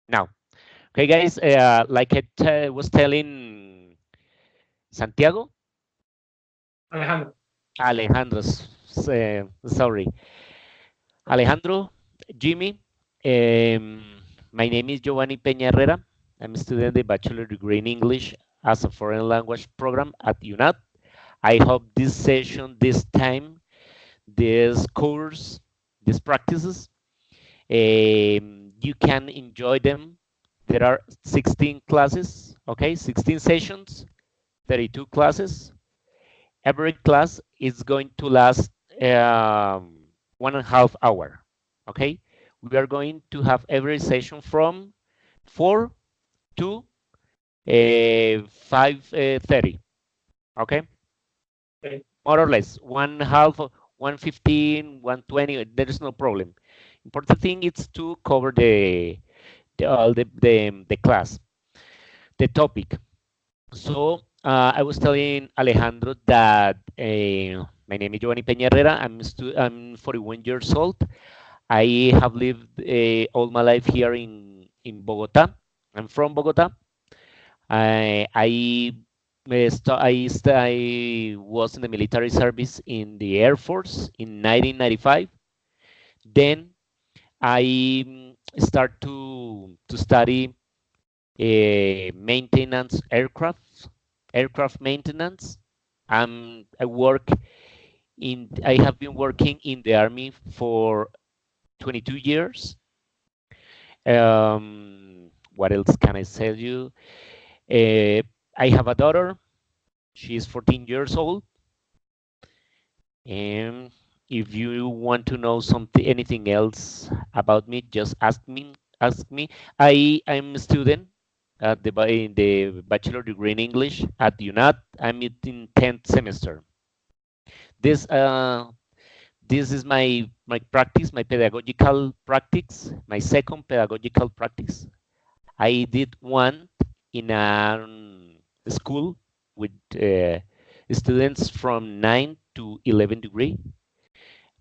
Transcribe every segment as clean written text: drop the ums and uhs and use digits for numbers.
Now, okay, guys, like was telling Santiago, Alejandro. Alejandro, sorry, Alejandro, Jimmy, my name is Giovanni Peña Herrera. I'm a student the bachelor degree in English as a foreign language program at UNAT. I hope this session, this time, this course, these practices, you can enjoy them. There are 16 classes, okay, 16 sessions, 32 classes. Every class is going to last 1.5 hour, okay? We are going to have every session from 4 to 5:30, okay? Okay. More or less, one half, 1:15, 1:20, there is no problem. Important thing is to cover the class, the topic. So I was telling Alejandro that my name is Giovanni Peña Herrera. I'm 41 years old. I have lived all my life here in Bogota. I'm from Bogota. I was in the military service in the Air Force in 1995. Then I start to study maintenance aircraft maintenance. I have been working in the army for 22 years. What else can I tell you? Uh, I have a daughter. She is 14 years old. And if you want to know something, anything else about me, just ask me. Ask me. I'm a student at in the bachelor degree in English at UNAT. I'm in 10th semester. This this is my practice, my pedagogical practice, my second pedagogical practice. I did one in a school with students from 9 to 11 degree.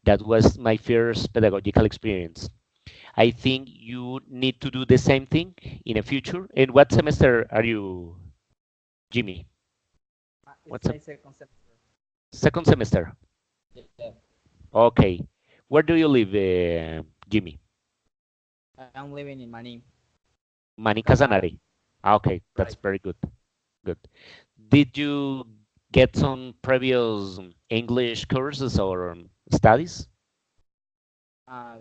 That was my first pedagogical experience. I think you need to do the same thing in the future. And what semester are you, Jimmy? It's What's my a second semester. second semester? Yeah, Okay. Where do you live, Jimmy? I'm living in Mani, Mani Casanare. Casanare. Okay, that's Right. very good. Good. Did you get some previous English courses or studies?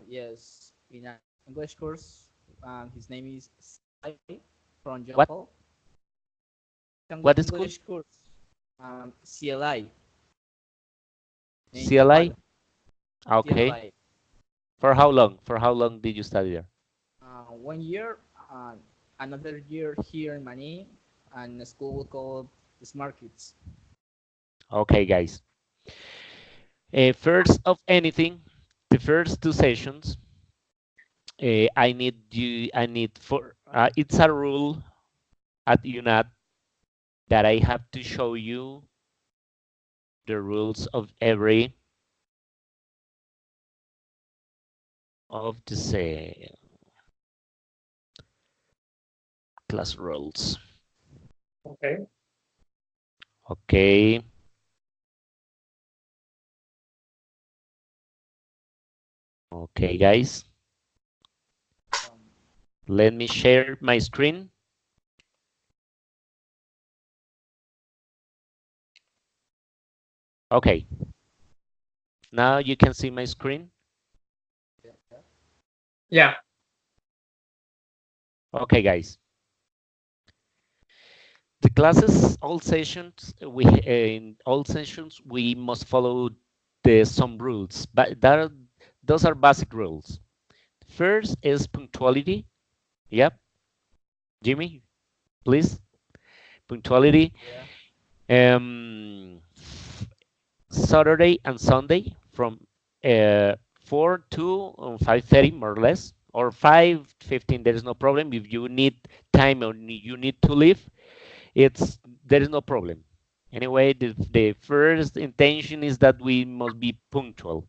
Yes, in an English course. His name is Sai from John What? Paul. What school? English course. CLI in John CLI? Paul. Okay. CLI. For how long? For how long did you study there? 1 year. Another year here in Mani, and a school called Smart Kids. Okay, guys. First of anything, the first two sessions, I need for, it's a rule at UNAT that I have to show you the rules of every of the say class rules. Okay. Okay. Okay, guys. Um, Let me share my screen. Okay. Now you can see my screen. yeah. Yeah. Okay, guys. The classes, all sessions, in all sessions we must follow the some rules, but those are basic rules. First is punctuality. Yep, Jimmy, please. Punctuality. Yeah. Um, Saturday and Sunday from 4 to 5:30, more or less, or 5:15. There is no problem. If you need time or you need to leave, it's there is no problem. Anyway, the first intention is that we must be punctual.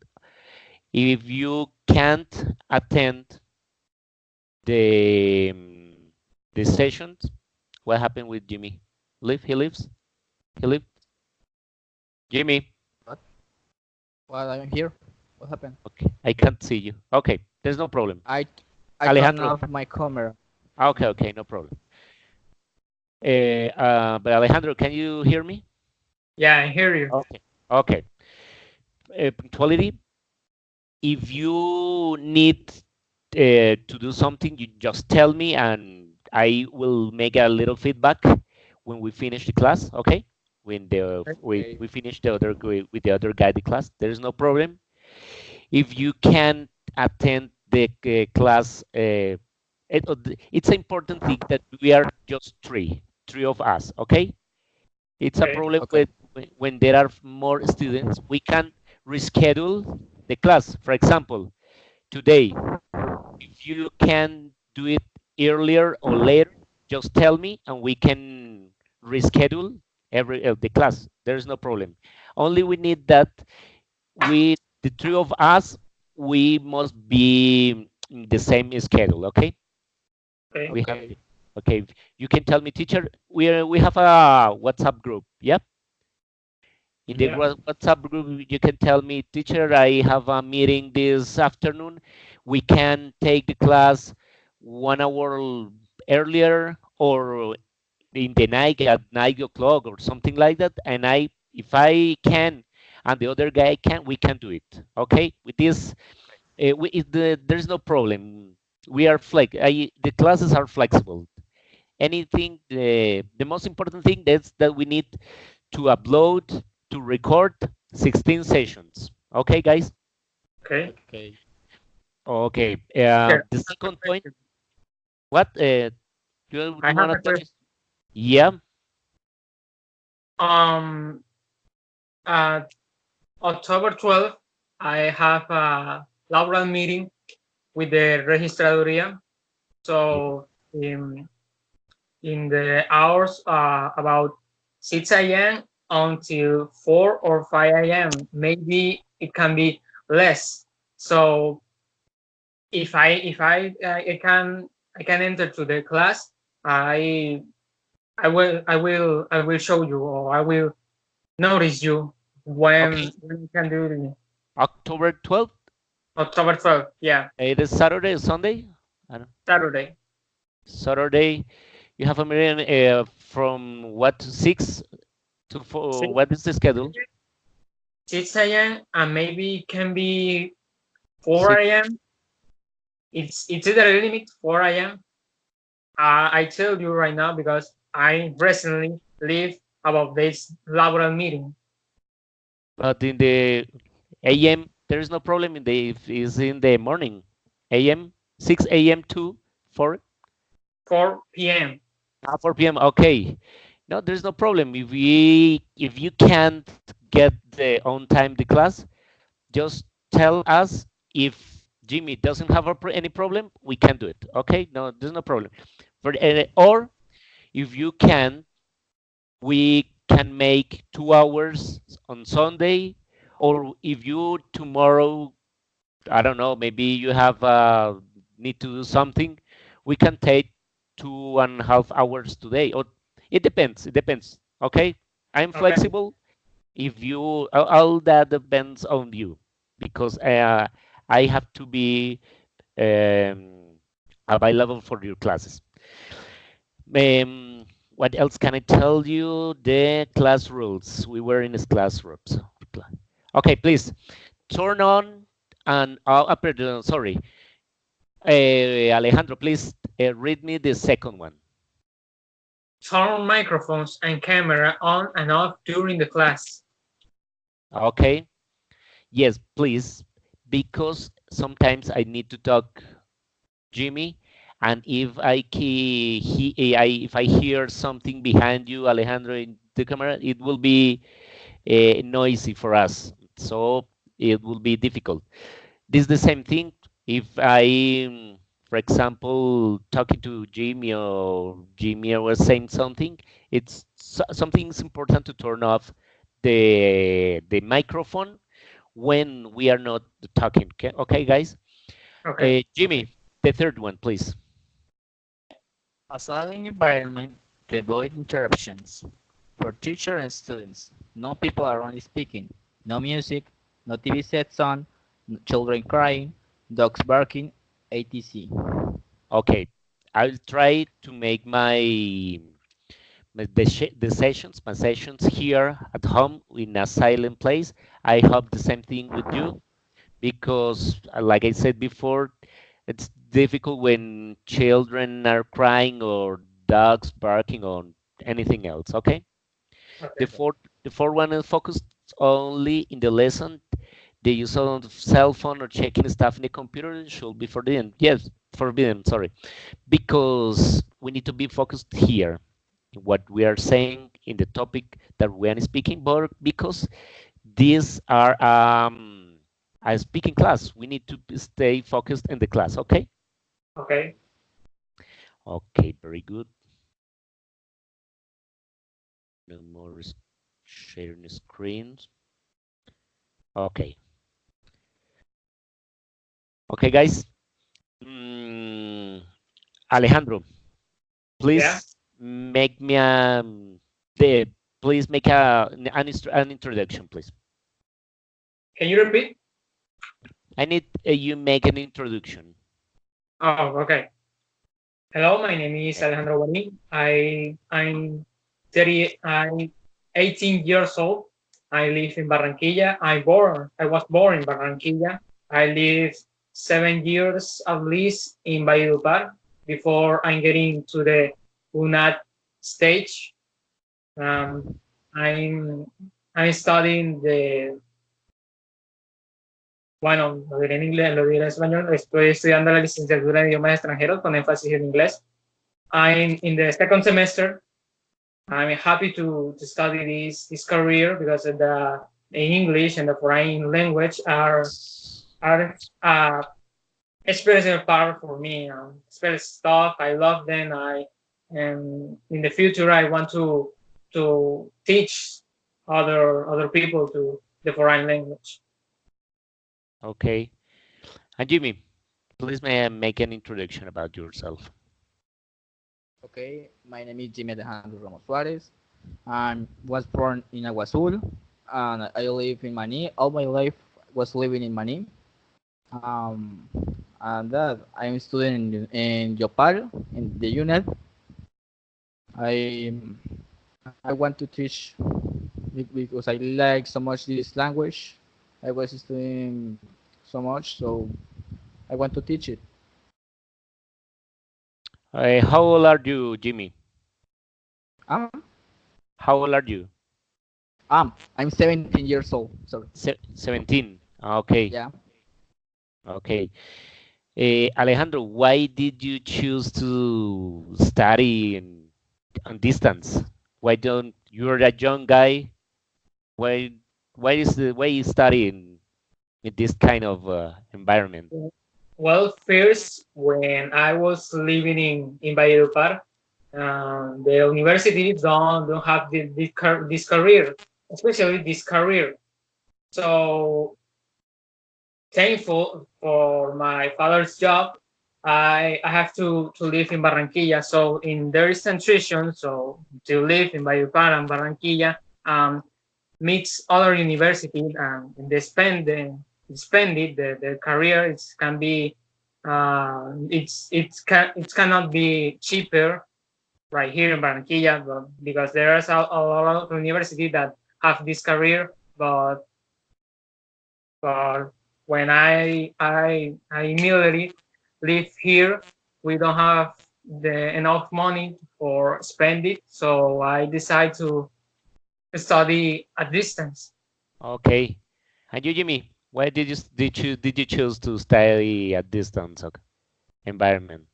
If you can't attend the the sessions. What happened with Jimmy? He lives? He lived? Jimmy? What? Well, I'm here. What happened? Okay, I can't see you. Okay, there's no problem. I turned Alejandro. off my camera. Okay, no problem. But Alejandro, can you hear me? Yeah, I hear you. Okay. Punctuality. If you need to do something, you just tell me, and I will make a little feedback when we finish the class. Okay? When we finish the other with the other guy the class, there's no problem. If you can attend the class, it's an important thing that we are just three of us. Okay? It's a Okay. problem Okay. when there are more students. We can reschedule the class. For example, today, if you can do it earlier or later, just tell me and we can reschedule the class. There's no problem. Only we need that the three of us, we must be in the same schedule. Okay? Okay. We have. Okay. You can tell me, teacher. We have a WhatsApp group. Yep. In the Yeah. WhatsApp group, you can tell me, teacher, I have a meeting this afternoon. We can take the class 1 hour earlier or in the night at 9 o'clock or something like that. And if I can, and the other guy can, we can do it. Okay, with this, there's no problem. We are the classes are flexible. Anything, the most important thing is that we need to upload, to record 16 sessions. Okay, guys? Okay. Okay. Okay. Yeah. The second point, what? You I have want a to touch? question. Yeah. Um, October 12th, I have a laboral meeting with the Registraduría. So in the hours about 6 a.m. until 4 or 5 a.m. Maybe it can be less. So if I can enter to the class, I will show you, or I will notice you Okay. when you can do it. October 12th. October 12th. Yeah, It is Saturday or Sunday? I don't, Saturday. Saturday. You have a meeting from what, 6 to 4? 6, What is the schedule? 6 a.m. and maybe it can be 4 6. a.m. It's either limit 4 a.m. I tell you right now because I recently leave about this laboral meeting. But in the AM, there is no problem in the if it's in the morning. AM, 6 a.m. to 4. 4 p.m. 4 p.m. Okay. No, there's no problem. If you can't get the on time the class, just tell us. If Jimmy doesn't have any problem, we can do it. Okay? No, there's no problem. Or if you can, we can make 2 hours on Sunday. Or if you tomorrow, I don't know, maybe you have need to do something, we can take 2.5 hours today. Or it depends. It depends. Okay, I'm Okay. flexible. If you, all that depends on you, because I have to be available for your classes. What else can I tell you? The class rules. We were in this classrooms. Okay, please turn on and pardon, sorry. Alejandro, please read me the second one. Turn microphones and camera on and off during the class. Okay. Yes, please, because sometimes I need to talk, Jimmy, and if if I hear something behind you, Alejandro, in the camera, it will be noisy for us, so it will be difficult. This is the same thing if for example, talking to Jimmy was saying something. It's something's important to turn off the microphone when we are not talking. Okay, guys. Okay. Jimmy, the third one, please. A silent environment to avoid interruptions. For teacher and students, no people around speaking, no music, no TV sets on, no children crying, dogs barking, etc. Okay, I'll try to make my sessions here at home in a silent place. I hope the same thing with you because, like I said before, it's difficult when children are crying or dogs barking or anything else. Okay. The Okay. fourth, the fourth one is focused only in the lesson. The use of cell phone or checking stuff in the computer should be forbidden. Yes, forbidden. Sorry, because we need to be focused here, in what we are saying in the topic that we are speaking. But because these are a speaking class, we need to stay focused in the class. Okay. Okay. Okay. Very good. No more sharing screens. Okay. Okay, guys. Mm, Alejandro, Yeah. please make me the please make an introduction, please. Can you repeat? I need you make an introduction. Oh, okay. Hello, my name is Eh, Alejandro Guarín. I'm 18 years old. I live in Barranquilla. I was born in Barranquilla. I lived 7 years at least in Valledupar before I'm getting to the UNAT stage. Um, I'm I'm studying bueno, lo diré en inglés, lo diré en español. Estoy estudiando la licenciatura en idiomas extranjeros con énfasis en inglés. I'm in the second semester. I'm happy to study this career because of the English and the foreign language are special part for me. Special stuff. I love them. And in the future I want to teach other people to the foreign language. Okay. And Jimmy, please may I make an introduction about yourself. Okay, my name is Jimmy Alejandro Ramos Suarez. I was born in Agua Azul, and I live in Mani. All my life was living in Mani. Um, and that I'm studying in Yopal in the unit. I I want to teach because I like so much this language. I was studying so much, so I want to teach it. How old are you, Jimmy? Um, How old are you? I'm 17 years old. Sorry. 17. Okay. Yeah. Okay. Alejandro, why did you choose to study on distance? Why don't you're a young guy? Why why you study in this kind of environment? Well, first, when I was living in Valledupar, the universities don't have this career, especially this career. So thankful for my father's job. I have to live in Barranquilla. So in there is transition. So to live in Valledupar and Barranquilla, mix other universities and spend it the career it can be it cannot be cheaper right here in Barranquilla because there is a lot of universities that have this career but when I immediately live here we don't have the enough money for spend it so I decide to study at distance. Okay. And you, Jimmy, why did you choose to study at distance environment?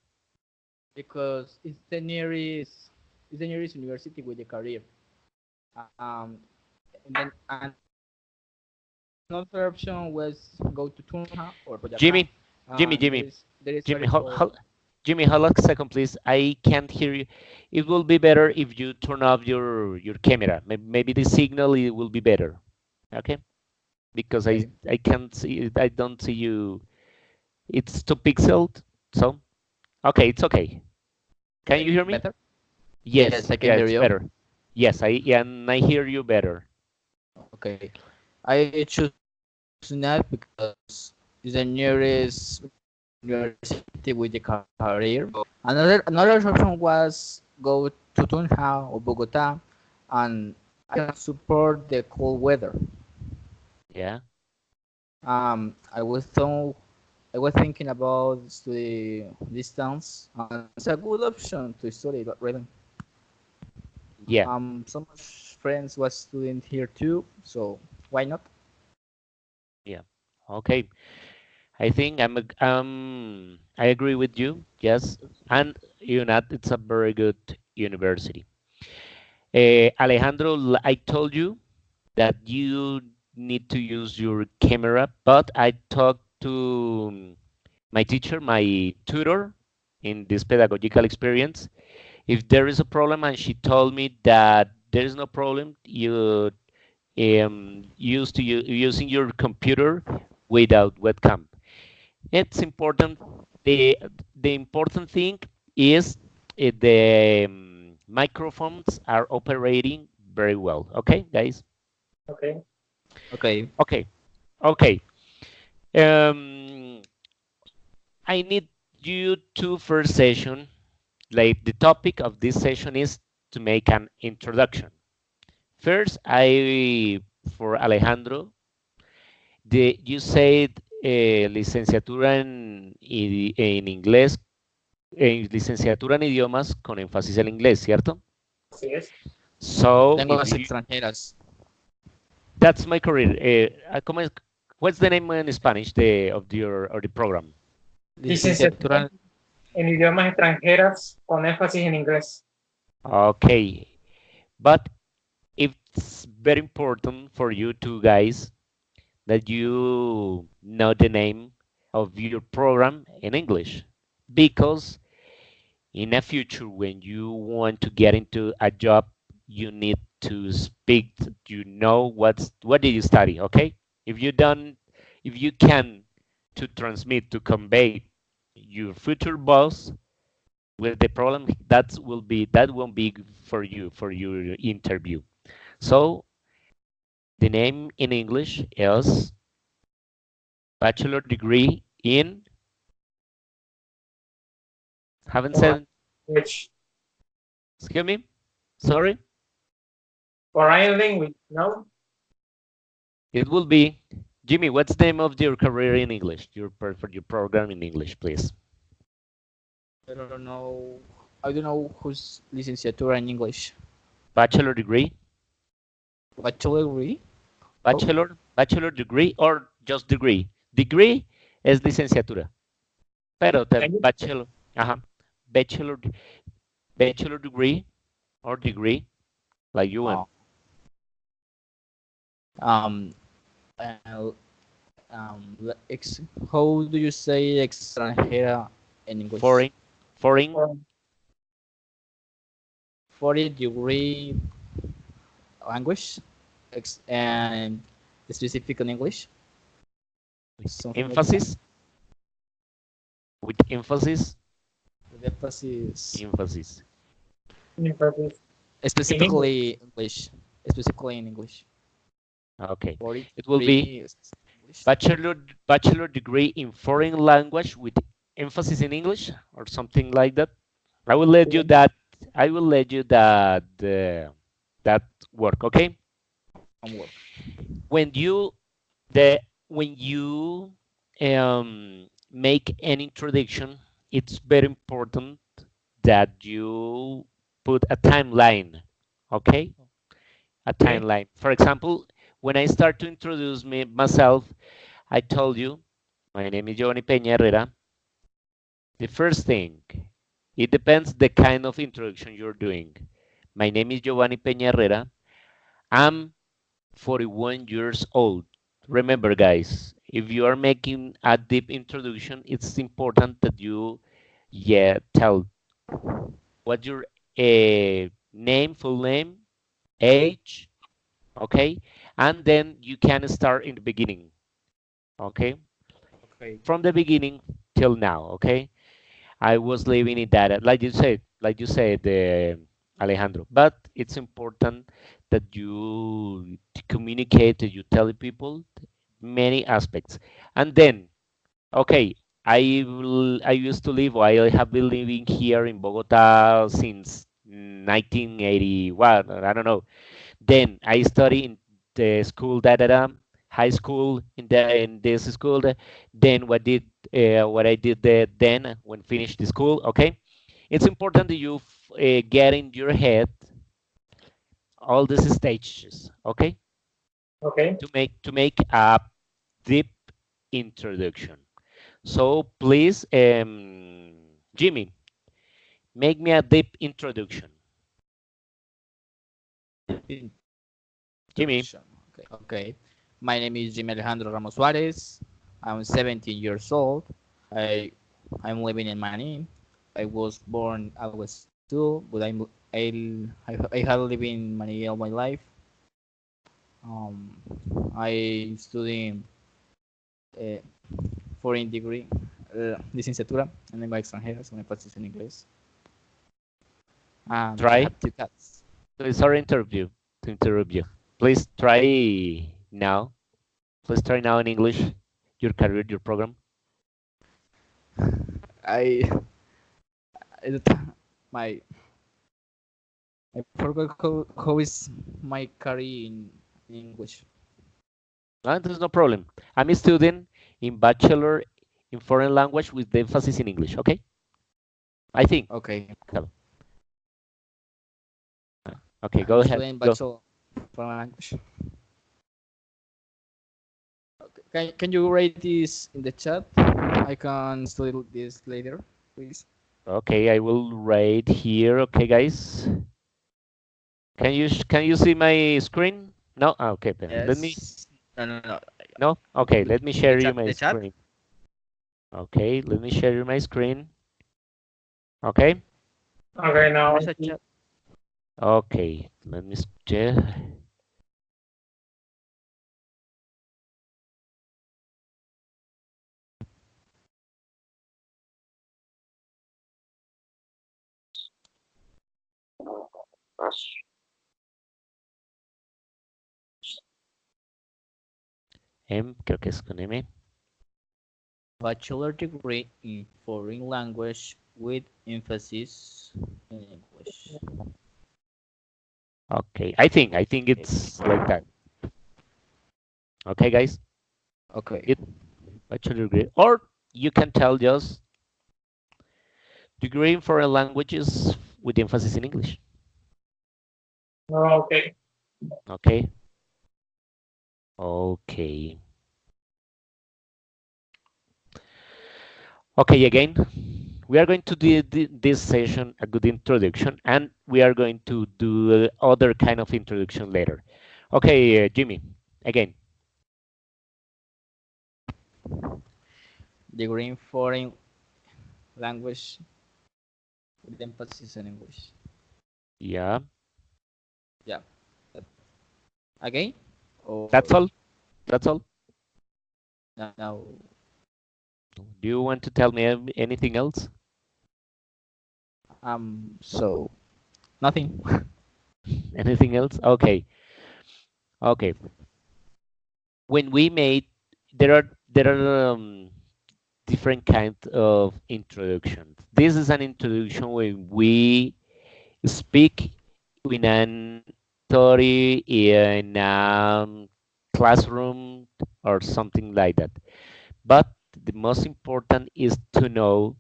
Because it's the nearest university with a career. Um, and then another option was go to Tunja or Boyacá. Jimmy, Jimmy, Jimmy, There is Jimmy, very close. Jimmy, hold on a second, please. I can't hear you. It will be better if you turn off your camera. Maybe the signal it will be better. Okay? Because Okay. I can't see. I don't see you. It's too pixeled. So okay, it's okay. Can you hear me? Better? Yes, Yes, I can yeah, hear it's you. better. Yes, I hear you better. Okay. I choose NAT because it's the nearest university with the career. Another option was go to Tunja or Bogota, and I can support the cold weather. Yeah. I was thinking about study distance, and it's a good option to study really. Yeah. Some friends was student here too, so why not? Yeah. Okay. I think I agree with you. Yes, and UNAT it's a very good university. Alejandro, I told you that you need to use your camera, but I talked to my teacher, my tutor in this pedagogical experience. If there is a problem, and she told me that there is no problem, you using your computer without webcam. It's important. The important thing is the microphones are operating very well. Okay, guys. Okay. Okay. Okay, okay. Um, I need you to first session. Like the topic of this session is to make an introduction. First, I for Alejandro, you said licenciatura en inglés, licenciatura en idiomas con énfasis en inglés, ¿cierto? Así es. So, if Lenguas you, extranjeras. that's my career. What's the name in Spanish of the program? Licenciatura Licenciatura. en idiomas extranjeras con énfasis en inglés. Okay, but it's very important for you two guys that you know the name of your program in English, because in the future when you want to get into a job, you need to speak, you know what did you study, okay? If you don't, if you can to transmit, to convey your future boss with the problem, that won't be for you for your interview. So the name in English is bachelor degree in, haven't Or said, which excuse me, sorry. foreign language, no? It will be, Jimmy, what's the name of your career in English? For your program in English, please. I don't know. I don't know who's licenciatura in English. Bachelor degree, Bachelor degree. Oh, bachelor degree or just degree. Degree es licenciatura, pero Can you, bachelor, ajá, bachelor, bachelor degree or degree, like you want. oh. Um. Uh, how do you say extranjera in English? Foreign, foreign, or, 40-degree language, and specific in English, with something like that. emphasis, with emphasis, The emphasis emphasis. emphasis in English? specifically English, specifically in English. Okay, it will be 40-degree English. bachelor degree in foreign language with emphasis in English or something like that. I will let you that. I will let you that work. Okay. Homework. When you the when you make an introduction, it's very important that you put a timeline. Okay, a Okay. timeline. For example, when I start to introduce myself, I told you my name is Giovanni Peña Herrera. The first thing, it depends the kind of introduction you're doing. My name is Giovanni Peña Herrera. I'm 41 years old. Remember, guys, if you are making a deep introduction, it's important that you, yeah, tell what your name, full name, age, okay, and then you can start in the beginning, okay, Okay. from the beginning till now, okay. I was living in that, like you said, like you said, Alejandro. But it's important that you communicate, that you tell people many aspects, and then, okay, I used to live. I have been living here in Bogota since 1981. I don't know. Then I study in the school, high school in this school. Then what I did then when finished the school. Okay, it's important that you get in your head all these stages. Okay, Okay. to make a deep introduction. So please, Jimmy, make me a deep introduction. Jimmy, Introduction. Okay. Okay. My name is Jimmy Alejandro Ramos Suarez. I'm 17 years old. I I'm living in Mani. I was born Aguas too, but I have lived in Mani all my life. Um, I study uh, foreign degree, licenciatura en lengua extranjera, con énfasis en inglés. I try. have two cats. Sorry, to interrupt you. Please try now. Please try now in English. Your career, your program. I, I my I forgot how is my career in English. There's no problem. I'm a student in bachelor in foreign language with the emphasis in English. Okay, I think. Okay, Okay, I'm go ahead. studying Go. bachelor foreign language. Okay. Can you write this in the chat? I can study this later, please. Okay, I will write here. Okay, guys. Can you see my screen? No. Okay. Let me. Yes. No, no, no. No. Okay. Let me share you my The chat. screen. Okay. Let me share you my screen. Okay. Okay. Now There's a chat. Okay. Let me check. Creo que es con M. Bachelor degree in foreign language with emphasis in English. Okay. I think Okay. it's like that. Okay, guys. Okay. It bachelor degree, or you can tell just degree in foreign languages with emphasis in English. okay. Okay. Okay. Okay. Again, we are going to do this session a good introduction, and we are going to do other kind of introduction later. Okay, Jimmy. Again. Degree in foreign language with emphasis in English. Yeah. Yeah. Again? That's Or all. That's all. now? Do you want to tell me anything else? So nothing. Anything else? Okay. Okay. When we made, there are different kind of introductions. This is an introduction when we speak in an story in a classroom or something like that. But the most important is to know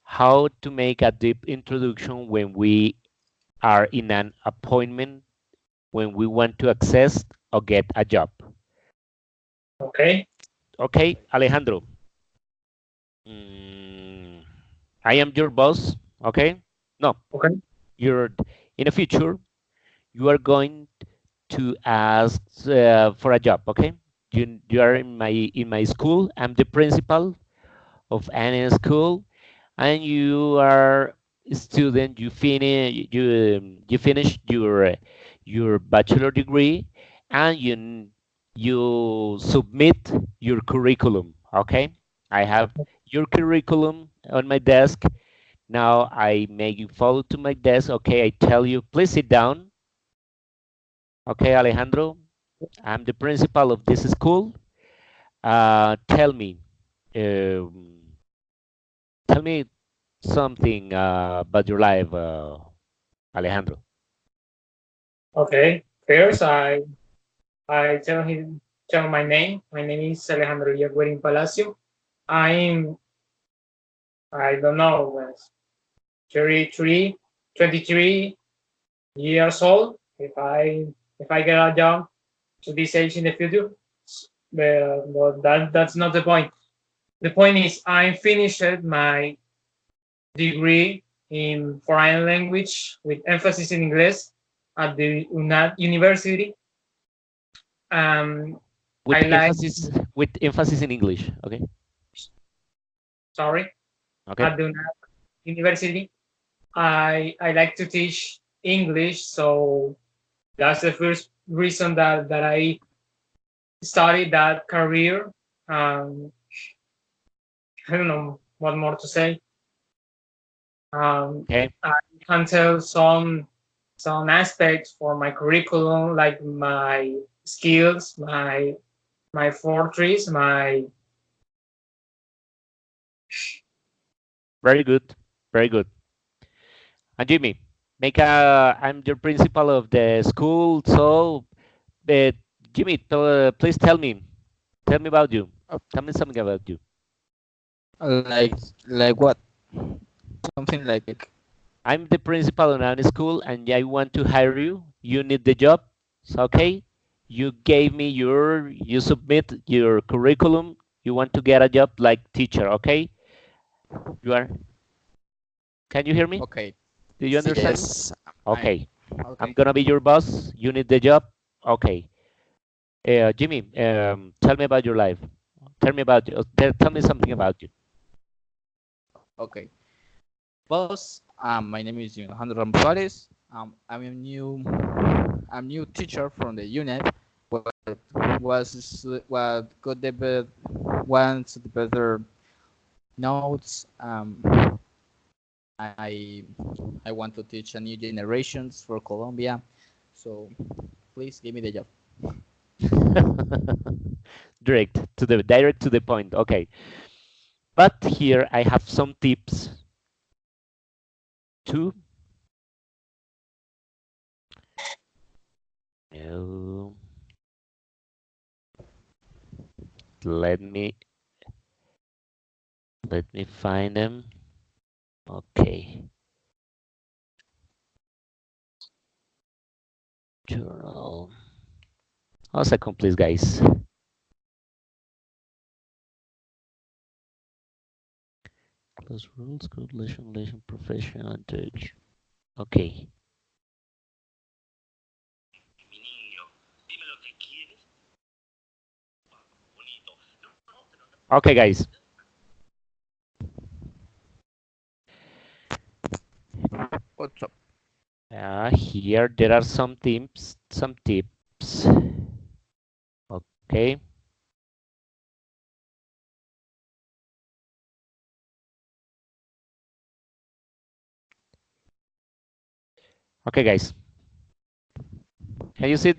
how to make a deep introduction when we are in an appointment, when we want to access or get a job. Okay. Okay, Alejandro, mm, I am your boss. Okay, no, Okay. you're in the future. You are going to ask for a job. Okay, you are in my school. I'm the principal of any school, and you are a student. You finish your bachelor degree, and you submit your curriculum. Okay, I have your curriculum on my desk. Now I make you follow to my desk. Okay, I tell you, please sit down. Okay, Alejandro, I'm the principal of this school. Tell me, um, tell me something about your life, Alejandro. Okay. First, I tell my name. My name is Alejandro Yaguerin Palacio. I'm I don't know 33, 23 years old. If I get a job to this age in the future, but that's not the point. The point is I finished my degree in foreign language with emphasis in English at the UNAD University. Um, I like With emphasis in English. Okay. sorry Okay. at the UNAD University. I like to teach English, so that's the first reason that I started that career. Um, I don't know what more to say. Okay. I can tell some aspects for my curriculum, like my skills, my fortress, my Very good. Very good. And Jimmy, I'm your principal of the school. So, uh, Jimmy, please tell me about you. Tell me something about you. Like like what? Something like I'm the principal in a school, and I want to hire you. You need the job. So, okay. You submit your curriculum. You want to get a job like teacher. Okay. You are. Can you hear me? okay. Do you understand me? Yes. I Okay. I'm okay. gonna be your boss. You need the job. Okay. Jimmy, tell me about your life. Tell me about you. Tell me something about you. Okay. Boss, my name is Alejandro Ramos Suarez. I'm new teacher from the unit. What what got the wants the better notes. I I want to teach a new generations for Colombia. So please give me the job. Direct to the point. Okay. But here I have some tips to uh, let me find them. Okay. Journal. A second, please, guys. Close rules, code relation, professional interaction. Okay. Okay, guys. What's up? Here there are some tips. Okay. Okay, guys. Can you see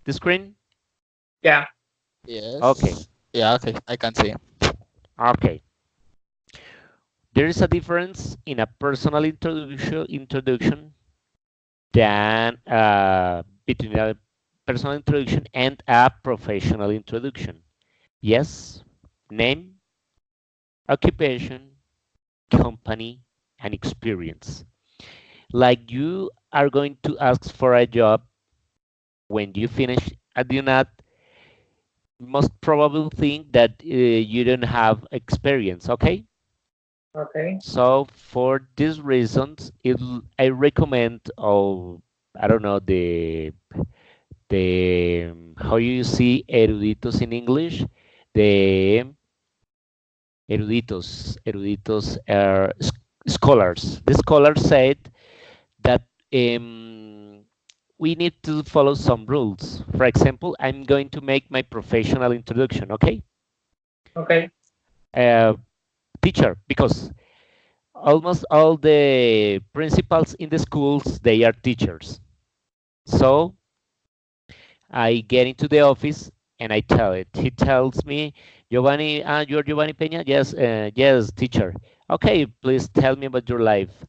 the screen? yeah. Okay. Yes. Yeah. Okay. I can see. Okay. There is a difference in a personal introduction than between a personal introduction and a professional introduction. Yes, name, occupation, company, and experience. Like you are going to ask for a job when you finish at the UNAT, most probably think that you don't have experience, okay? Okay. So for these reasons, I recommend, I don't know, how you see eruditos in English, the eruditos are scholars. The scholars said that we need to follow some rules. For example, I'm going to make my professional introduction, okay? Okay. Uh, Teacher, because almost all the principals in the schools, they are teachers. So I get into the office and I tell it. He tells me, Giovanni, you're Giovanni Peña? Yes, yes, teacher. Okay, please tell me about your life.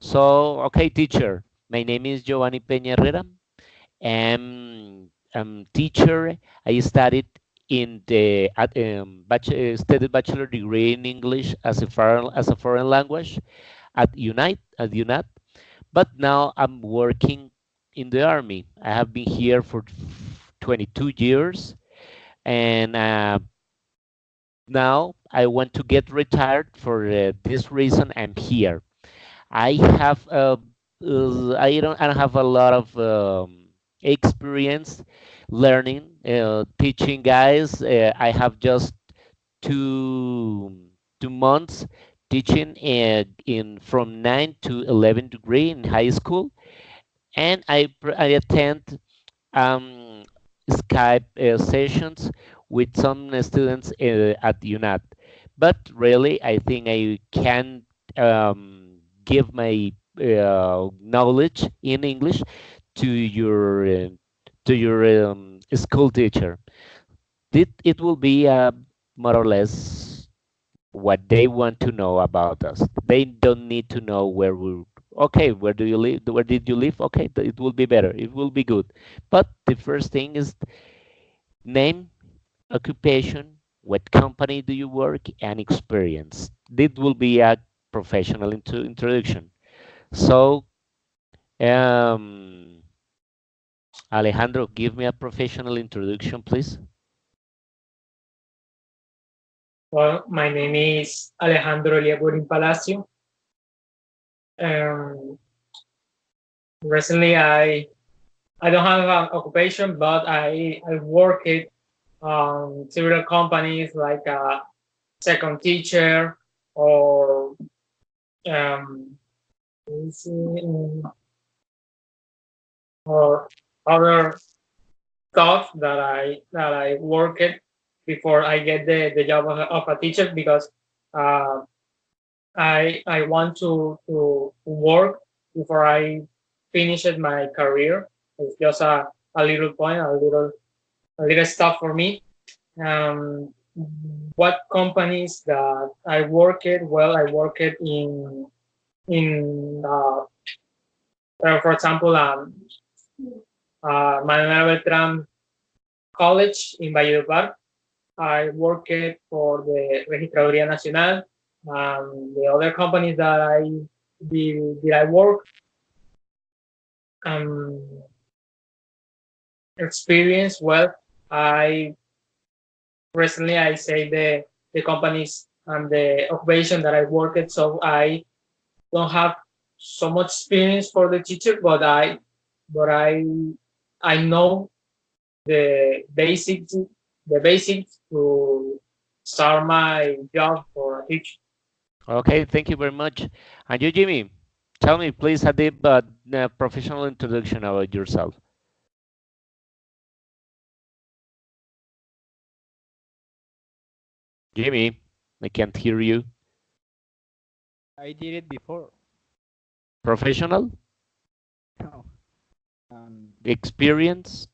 So, okay, teacher, my name is Giovanni Peña Herrera. I'm teacher. I studied in the studied bachelor degree in English as a foreign language at UNAT. But now I'm working in the army. I have been here for 22 years, and now I want to get retired. For this reason, I'm here. I have I don't have a lot of experience learning, teaching guys. I have just two 2 months teaching in from 9 to 11 degree in high school, and I attend um, Skype sessions with some students at UNAT. But really, I think I can give my knowledge in English to your school teacher. It will be more or less what they want to know about us. They don't need to know where we. Okay, where do you live? Where did you live? Okay, it will be better. It will be good. But the first thing is name, occupation, what company do you work, and experience. This will be a professional introduction. So, um, Alejandro, give me a professional introduction, please. Well, my name is Alejandro Liagurin Palacio. Um, Recently, I don't have an occupation, but I work it on several companies like a second teacher or um, or other stuff that I work it before I get the job of a teacher because uh, I want to work before I finish my career. It's just a little point, a little stuff for me. Um, what companies that I work it? Well, I work it in for example, Manuel Beltrán College in Valledupar. I work it for the Registraduría Nacional. The other companies that did I work um, experience, well, I recently I say the companies and the occupation that I work at, so I don't have so much experience for the teacher, but I know the basics to start my job for a teacher. Okay, thank you very much. And you, Jimmy, tell me, please, a deep professional introduction about yourself. Jimmy, I can't hear you. I did it before. Professional No. experience.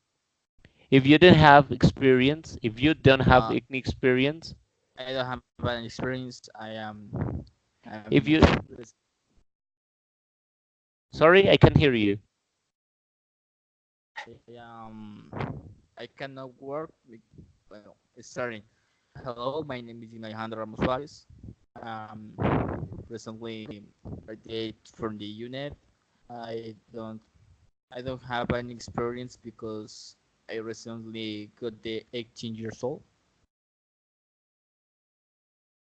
If you don't have experience, if you don't have Uh, any experience, I don't have an experience. if I'm you, sorry, I can hear you. um, I cannot work. Well, starting. Hello, my name is Alejandro Ramos Suarez. Um, recently graduated from the unit. I don't I don't have any experience because I recently got the 18 years old.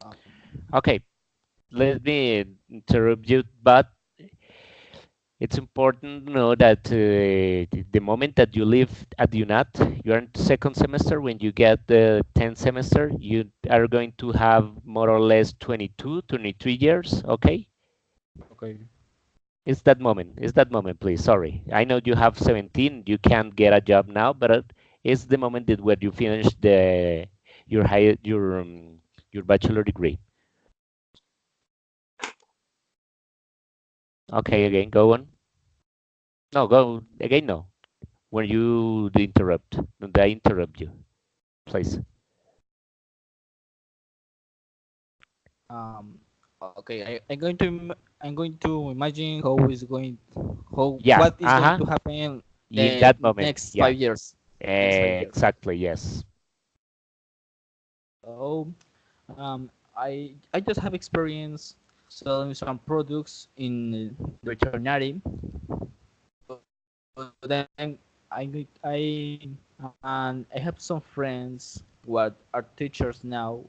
Um, Okay, let me interrupt you, but it's important to know that the moment that you leave at UNAT, you're in second semester. When you get the 10th semester, you are going to have more or less 22, 23 years. Okay, okay. it's that moment. It's that moment, please. Sorry, I know you have 17. You can't get a job now, but it's the moment that where you finish your your bachelor degree. Okay, again, go on. No, go again. No, when you interrupt, when I interrupt you, please. Um, okay, I'm going to imagine how Yeah. what is going Uh-huh. to happen In the that moment. next Yeah. 5 years. Next 5 years. Exactly. Yes. So, I just have experience selling some products in the veterinary. But then I have some friends what are teachers now.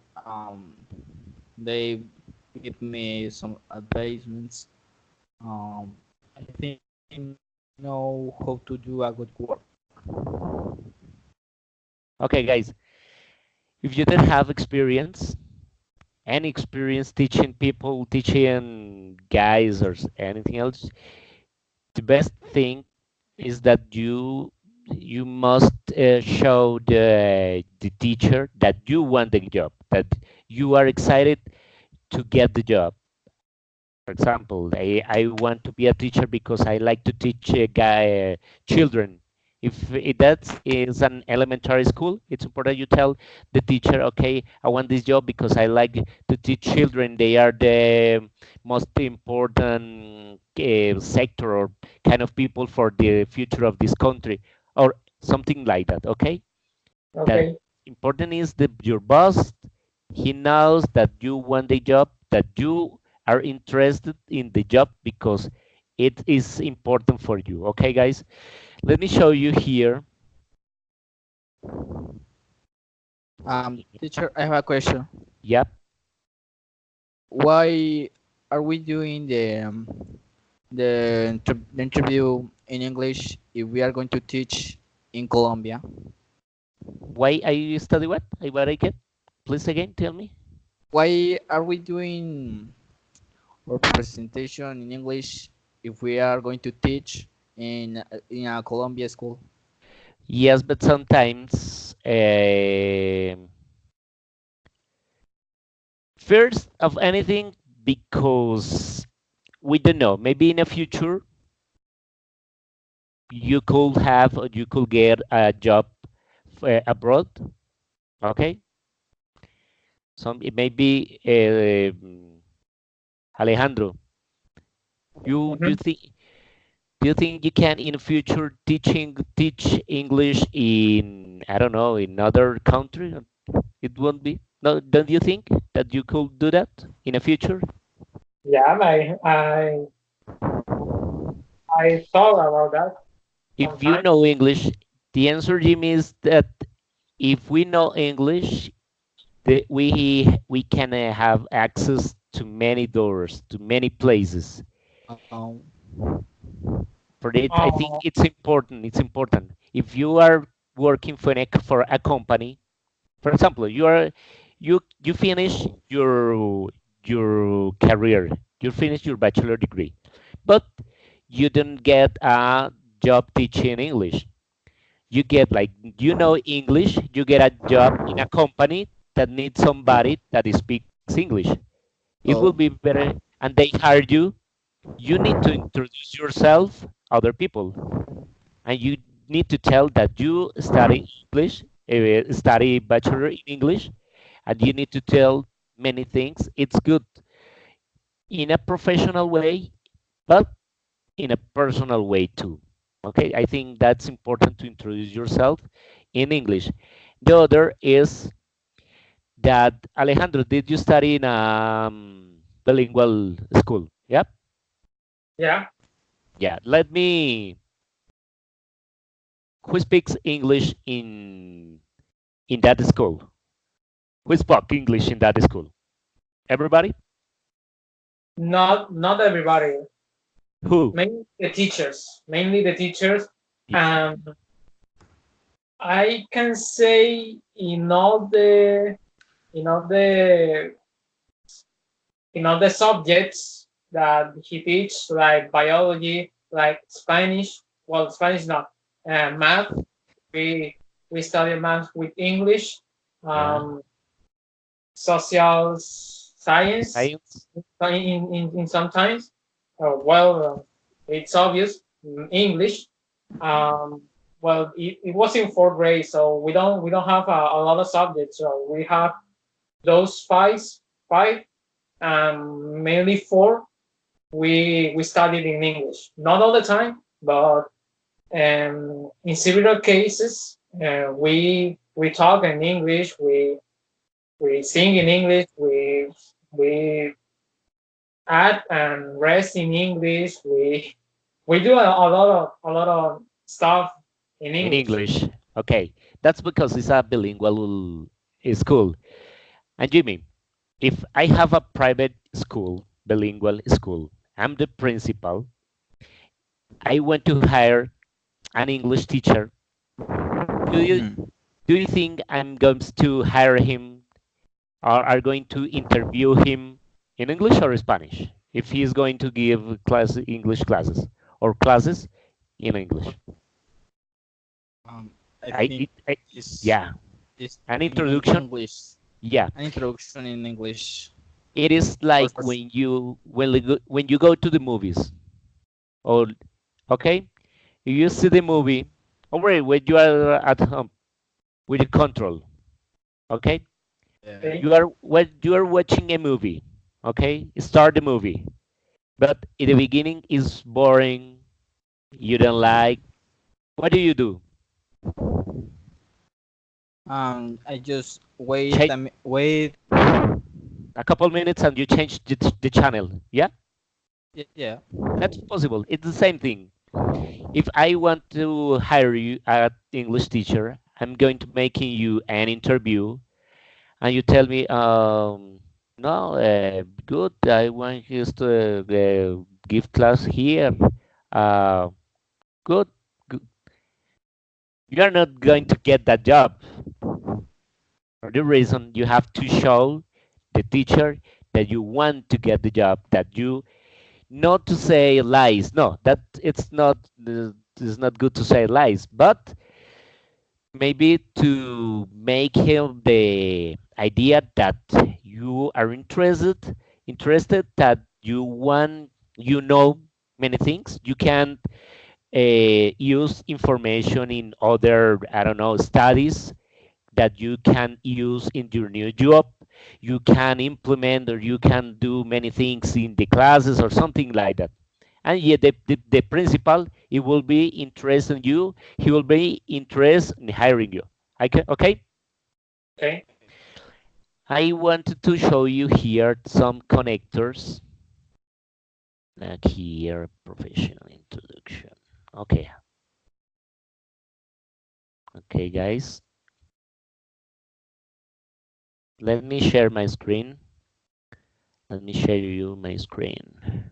They give me some advisements. I think they know how to do a good work. Okay, guys. If you didn't have experience, any experience teaching people, teaching guys, or anything else, the best thing is that you must show the teacher that you want the job, that you are excited to get the job. For example, I want to be a teacher because I like to teach children. If that is an elementary school, it's important you tell the teacher, okay, I want this job because I like to teach children. They are the most important sector or kind of people for the future of this country, or something like that. Okay, that Okay. important is the your boss. He knows that you want the job, that you are interested in the job because it is important for you. Okay, guys, let me show you here. Teacher, I have a question. Yep. Why are we doing the interview in English if we are going to teach in Colombia? Why I study what? What I get? Please again, tell me. Why are we doing our presentation in English if we are going to teach in a Colombia school? Yes, but sometimes, first of anything, because we don't know. Maybe in the future you could have or you could get a job abroad. Okay, some it may be Alejandro. You Mhm. think do you think you can in the future teach English in I don't know in other country? It won't be. No, don't you think that you could do that in the future? Yeah, I thought about that If you sometimes. know English, the answer, Jimmy, is that if we know English, we can have access to many doors, to many places. Um, For it, I think Oh, it's important. It's important. If you are working for a company, for example, you finish your career, you finish your bachelor degree, but you don't get a job teaching English. You get like English, you get a job in a company that needs somebody that speaks English. It will be oh, better, and they hire you. You need to introduce yourself, other people, and you need to tell that you study English, study bachelor in English, and you need to tell many things. It's good in a professional way, but in a personal way too. Okay, I think that's important to introduce yourself in English. The other is that Alejandro, did you study in a bilingual school? Yep. yeah. Yeah. Let me. Who speaks English in that school? Who spoke English in that school? Everybody? Not everybody. Who? Mainly the teachers. Mainly the teachers. Y- Um, I can say in all the in all the subjects that he teach, like biology, like Spanish. Well, Spanish not. Math. We we study math with English. Yeah. Um, Social science Science. in sometimes. Well, it's obvious. English. Um, well, it was in fourth grade, so we don't have a lot of subjects. So we have those five, mainly four. We studied in English, not all the time, but in several cases, we talk in English. We sing in English. We act and rest in English. We do a lot of stuff in In English. English. Okay, that's because it's a bilingual school. And Jimmy, if I have a private school, bilingual school, I'm the principal, I want to hire an English teacher. Do you Mhm. do you think I'm going to hire him or are going to interview him in English or Spanish if he is going to give English classes or classes in English? Um, I I, think it, I is yeah, is an in introduction. English, Yeah, an introduction in English. it is For like first, when you go to the movies. Or okay, you see the movie. Or when you are at home with the control. Okay, yeah. Okay. you are watching a movie. Okay, start the movie, but in the beginning is boring. You don't like. What do you do? I just wait Change wait. a couple minutes and you change the channel. Yeah, Yeah. that's possible. It's the same thing. If I want to hire you as English teacher, I'm going to making you an interview, and you tell me, no, good. I want you to give class here. Uh, good. Good. You are not going to get that job. For the reason you have to show the teacher that you want to get the job, that you not to say lies. No, that it's not good to say lies, but maybe to make him the idea that you are interested, that you want, many things. You can use information in other, I don't know, studies that you can use in your new job. You can implement or you can do many things in the classes or something like that. And yeah, the principal, he will be interested in you. He will be interested in hiring you. Okay, okay. Okay. I wanted to show you here some connectors. Like here, professional introduction. Okay, okay, guys. Let me share my screen. Let me share you my screen.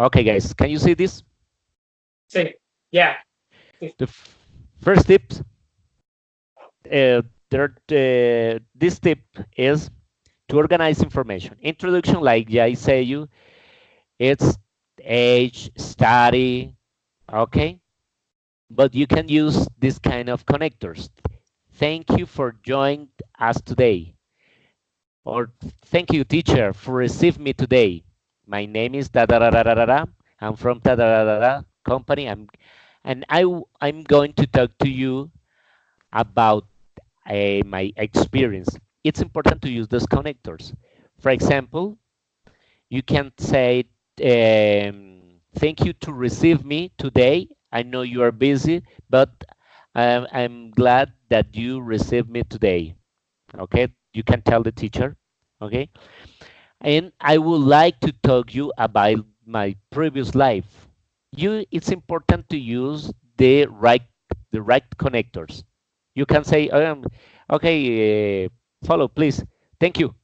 Okay, guys, can you see this? See. Yeah. The first tip, this tip is to organize information. Introduction, like I say you, it's age, study, okay? But you can use this kind of connectors. Thank you for joining us today. Or thank you, teacher, for receiving me today. My name is da da da da da da. Da. I'm from da da da da da company. I'm going to talk to you about my experience. It's important to use those connectors. For example, you can say, thank you to receive me today. I know you are busy, but I'm glad that you received me today. Okay, you can tell the teacher. Okay, and I would like to talk you about my previous life. It's important to use the right connectors. You can say, okay, follow, please. Thank you.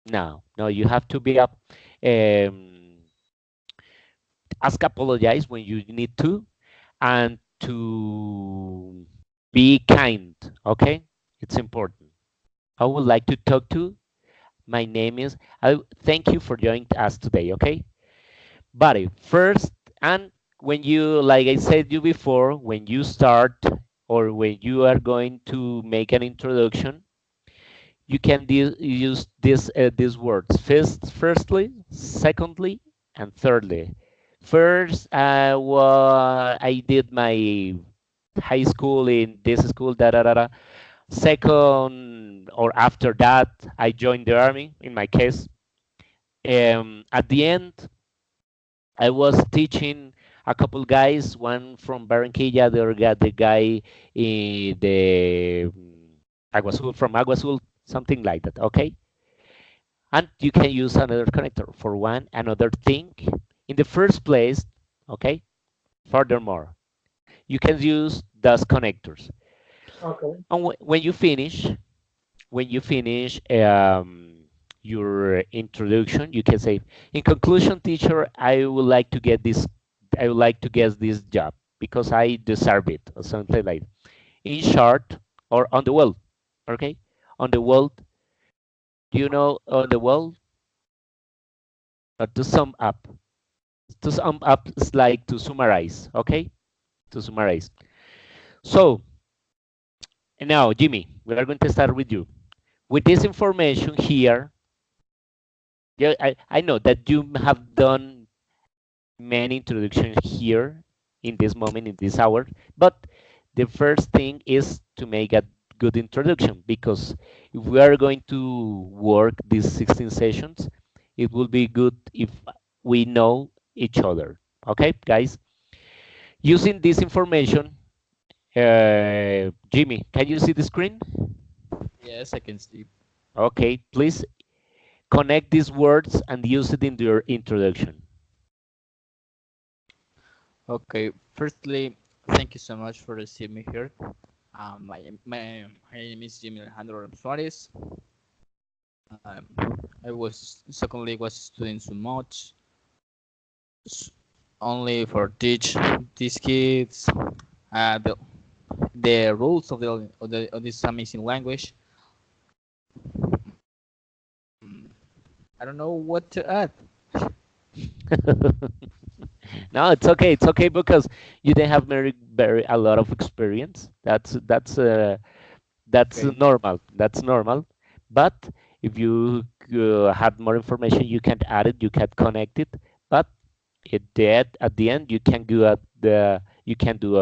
No, no, you have to be up. Um, ask apologize when you need to, and to be kind. Okay, it's important. I would like to talk to. My name is. I thank you for joining us today. Okay, but first and when you, like I said you before, when you start or when you are going to make an introduction, you can use these words firstly, secondly, and thirdly. First, I did my high school in this school, da da da da. Second, or after that, I joined the army. In my case, at the end, I was teaching a couple guys, one from Barranquilla, the guy in the Agua Azul, from Agua Azul, something like that. Okay, and you can use another connector for one another thing. In the first place, okay. Furthermore, you can use those connectors. Okay. And when you finish your introduction, you can say, in conclusion, teacher, I would like to get this. I would like to get this job because I deserve it, or something like that. In short, or on the wall, okay, on the wall. Do you know on the wall? To sum up. To sum up is like to summarize, okay? To summarize. So now, Jimmy, we are going to start with you. With this information here, yeah, I know that you have done many introductions here in this moment, in this hour, but the first thing is to make a good introduction, because if we are going to work these 16 sessions, it will be good if we know each other. Okay, guys? Using this information, Jimmy, can you see the screen? Yes, I can see. Okay, please connect these words and use it in your introduction. Okay, firstly, thank you so much for receiving me here. My name is Jimmy Alejandro Suarez. Um, I was secondly was studying so much, s- only for teach these kids the rules of of this amazing language. I don't know what to add. No, it's okay. It's okay because you didn't have very a lot of experience. That's Okay. normal. That's normal. But if you had more information, you can add it. You can connect it. But at the end, you can do a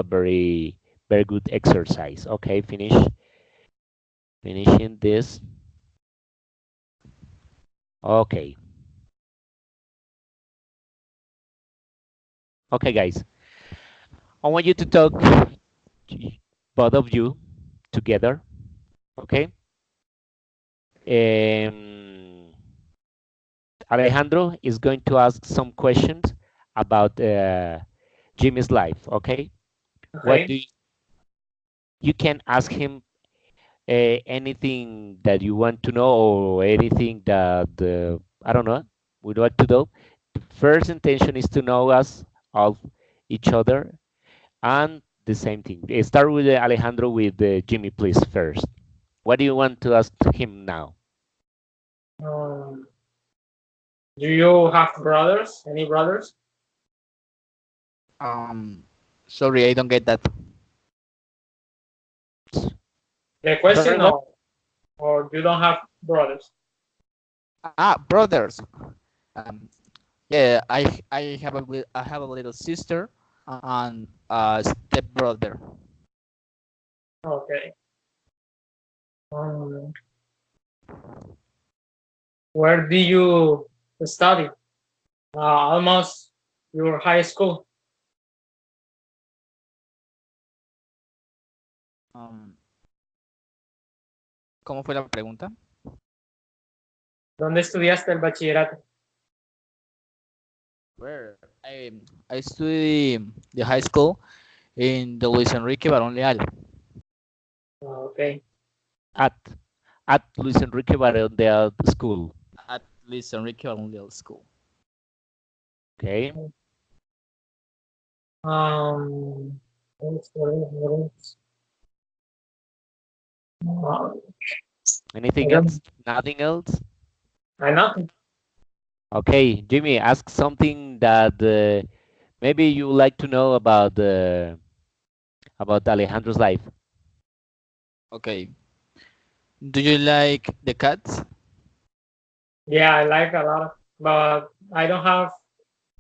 very good exercise. Okay, finishing this. Okay, okay, guys. I want you to talk, both of you, together. Okay. Um, Alejandro is going to ask some questions about Jimmy's life. Okay. What Okay. do you can ask him anything that you want to know, or anything that I don't know would like to know. The first intention is to know us all, each other, and the same thing. Start with Alejandro with Jimmy, please. First, what do you want to ask him now? Um, do you have brothers? Any brothers? Um, Sorry, I don't get that. The Sorry, question, what? or you don't have brothers? Ah, brothers. Um, yeah, I have a little sister and a stepbrother. Okay. Um, where do you study? Almost your high school. Um, ¿Cómo fue la pregunta? ¿Dónde estudiaste el bachillerato? Where I study the high school in the Luis Enrique Barón Leal. Okay. At Luis Enrique Barondale School. At Luis Enrique Barón Leal School. Okay. Um, I Anything else? don't. Nothing else? I nothing. Okay, Jimmy, ask something that Maybe you like to know about Alejandro's life. Okay. Do you like the cats? Yeah, I like a lot, but I don't have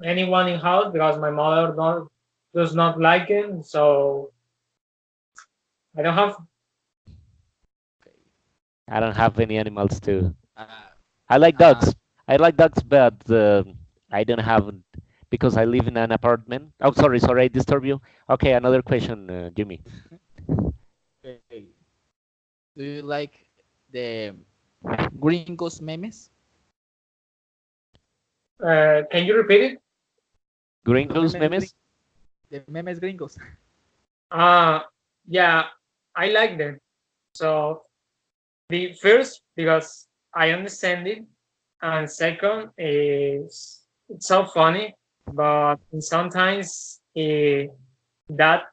anyone in house because my mother not does not like it. So I don't have. Okay. I don't have any animals too. Uh, I like uh, dogs. I like dogs, but I don't have because I live in an apartment. Oh, sorry, I disturb you. Okay, another question, Jimmy. okay. Do you like the gringos memes? Can you repeat it? The Gringos memes, memes? the memes gringos. Uh yeah, I like them. So the first because I understand it, and second is it's so funny, but sometimes that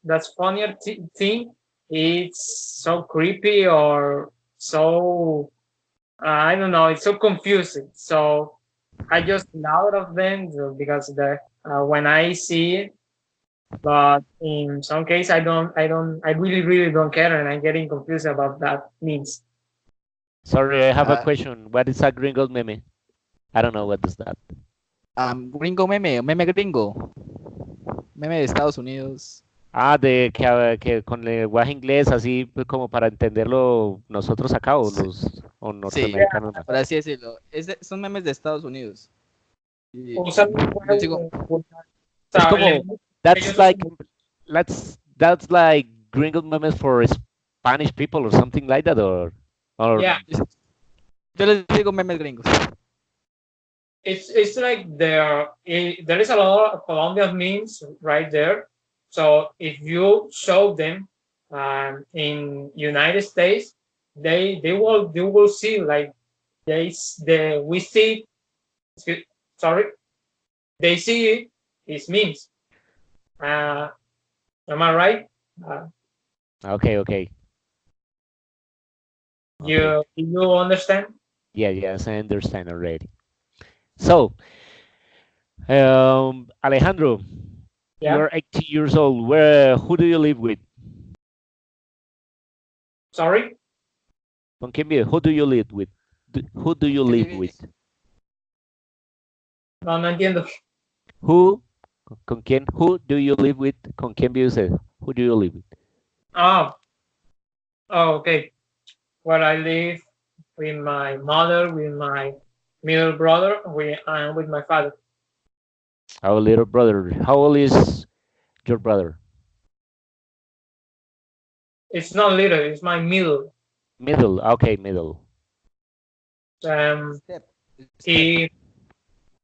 that's funnier thing, it's so creepy or so I don't know, it's so confusing. So I just loud of them because when I see it, but in some case I really don't care, and I'm getting confused about that means. Sorry, I have a Uh, question. What is a gringo meme? I don't know what is that. gringo meme, meme gringo, meme de Estados Unidos. Ah, de que con lenguaje inglés, así pues, como para entenderlo nosotros acá o Sí, los o sí, Yeah, norteamericanos más. por así decirlo. Son memes de Estados Unidos. Y usan yo sigo, o Es sea, como ellos that's like usan that's like gringo memes for Spanish people or something like that or yeah, yo les digo memes gringos. it's like there is a lot of Colombian memes right there. So if you show them in United States, they will see like the we see sorry they see it is memes. Uh, am I right? Uh, okay. Okay. you understand? Yeah, yes, I understand already. So, Alejandro, Yeah. you're 80 years old. Where who do you live with? Sorry. ¿Con quién vive? Who do you live with? Who do you ¿Con quién live vives? with? No, no entiendo. Who? ¿Con quién? Who do you live with? ¿Con quién vive usted? Who do you live with? Oh, okay. Well, I live with my mother, with my middle brother, and with my father. Our little brother. How old is your brother? It's not little, it's my middle. Middle. Okay, middle. Um, Step. Step. he,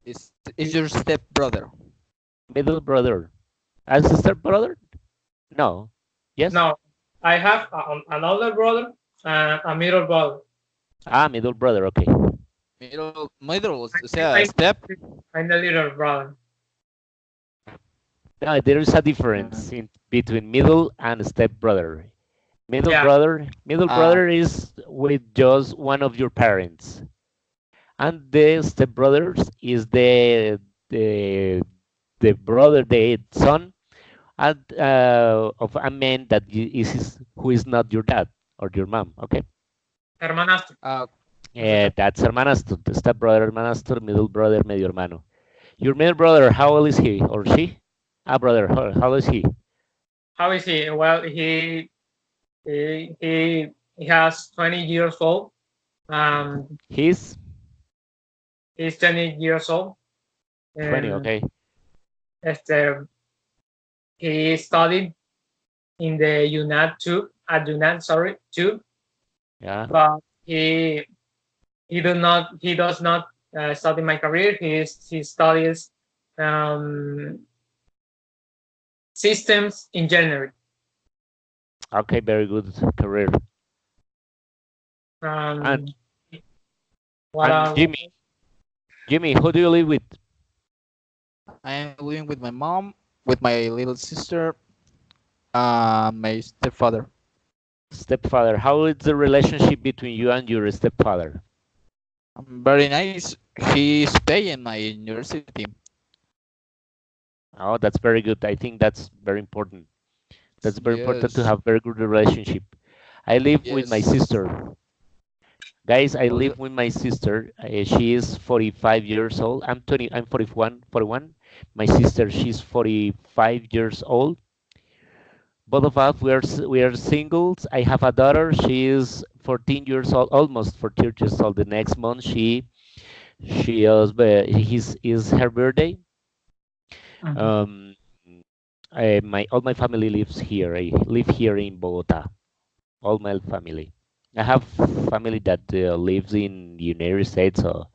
Is your step brother. Middle brother. And sister brother? No. Yes? no, I have an older brother and a middle brother. Ah, middle brother. Okay. Middle, o sea, I, step. I'm the little brother. No, there is a difference in between middle and step brother. Yeah, Middle Uh, brother is with just one of your parents, and the step brothers is the the brother, the son, and of a man that who is not your dad or your mom. Okay, hermanastro. uh, that's hermanastro, the step brother, hermanastro, middle brother, medio hermano. Your middle brother, how old is he or she? Ah, brother, how old is he? How is he? Well, he has 20 years old. Um, He's he's 20 years old, 20. and Okay, este, he studied in the UNAD too, at UNAD, sorry, too, yeah. but he does not study my career. He studies um, systems engineering. Okay, very good career. And Um, what and Jimmy, who do you live with? I am living with my mom, with my little sister, my stepfather. Stepfather. How is the relationship between you and your stepfather? Very nice. He's paying my university. Oh, that's very good. I think that's very important. That's very important to Yes, have very good relationship. I live with my yes. sister. Guys, I Also, live with my sister. She is 45 years old. I'm 20. I'm 41. 41. My sister, she's 45 years old. Both of us, we are singles. I have a daughter. She is 14 years old, almost 14 years old. The next month, she is her birthday. Mhm. Um, my all my family lives here. I live here in Bogota. All my family. I have family that lives in the United States or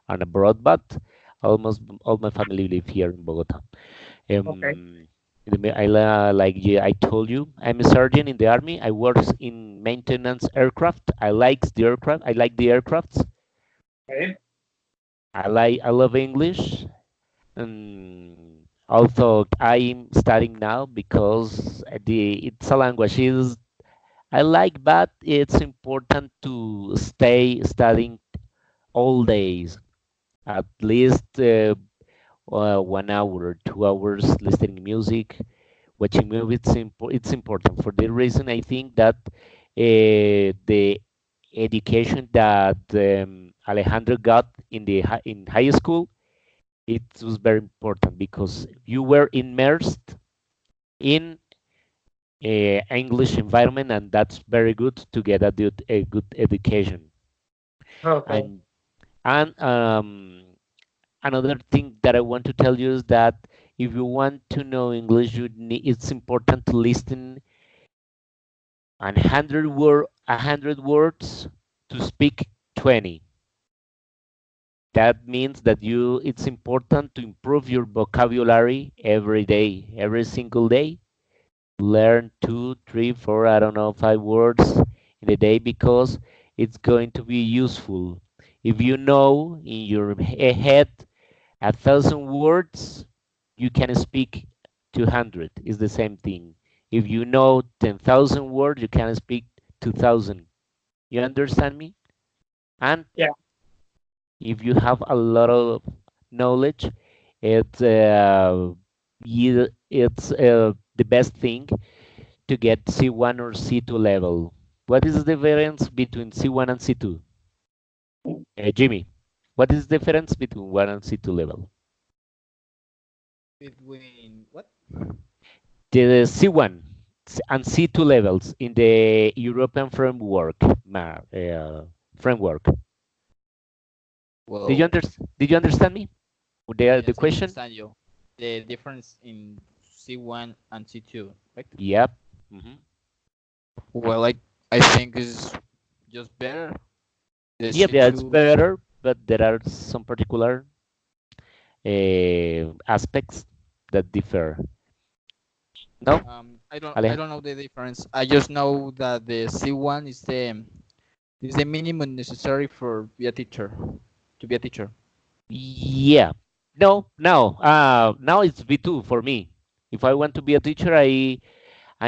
and abroad, but almost all my family live here in Bogota. Okay. Um, like I told you, I'm a sergeant in the army. I work in maintenance aircraft. I like the aircrafts. Okay. I love English. Although I'm studying now because it's a language is I like, but it's important to stay studying all days, at least 1 hour, 2 hours listening music, watching movies. It's important. For the reason I think that the education that Alejandro got in high school, it was very important because you were immersed in English environment, and that's very good to get a good education. Okay. And another thing that I want to tell you is that if you want to know English, it's important to listen 100 words to speak 20. That means that it's important to improve your vocabulary every day, every single day. Learn two, three, four, I don't know, 5 words in a day because it's going to be useful. If you know in your head 1,000 words, you can speak 200. It's the same thing. If you know 10,000 words, you can speak 2,000. You understand me? And Yeah. if you have a lot of knowledge, it's the best thing to get C1 or C2 level. What is the difference between C1 and C2? Jimmy, what is the difference between 1 and C2 level? between what? The C1 and C2 levels in the European framework. Framework. Well, Did you understand me? The yes, I question? understand you. The difference in C1 and C2, right? Yep. Hmm. Well, I think is just better. The Yep, yeah, it's C2. better, but there are some particular aspects that differ. No, I Ale? don't know the difference. I just know that the C1 is the minimum necessary for be a teacher to be a teacher. Yeah. No, no. Now it's B2 for me. If I want to be a teacher, I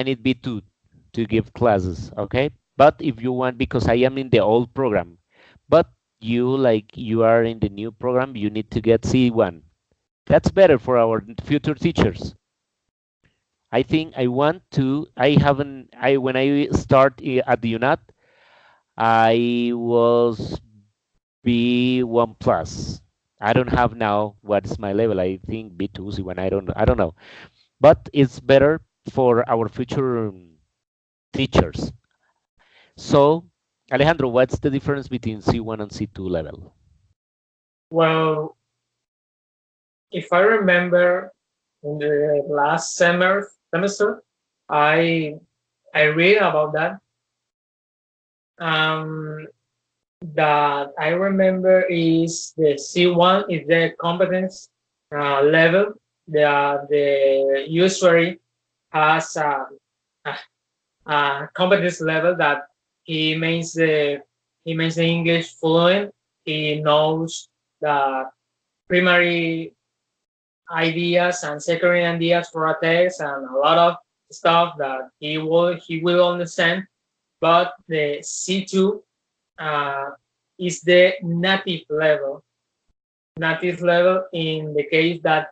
need B2 to give classes, okay? But if you want, because I am in the old program, but you are in the new program, you need to get C1. That's better for our future teachers. I think I haven't, when I start at the UNAT, I was B1 plus. I don't have now what's my level. I think B2, C1, I don't know. But it's better for our future teachers. So, Alejandro, what's the difference between C1 and C2 level? Well, if I remember, in the last semester, I I read about that. Um, that I remember is the C1 is the competence level. The usuary has a, a competence level that he makes the he makes the English fluent. He knows the primary ideas and secondary ideas for a text and a lot of stuff that he will understand. But the C2 uh, is the native level in the case that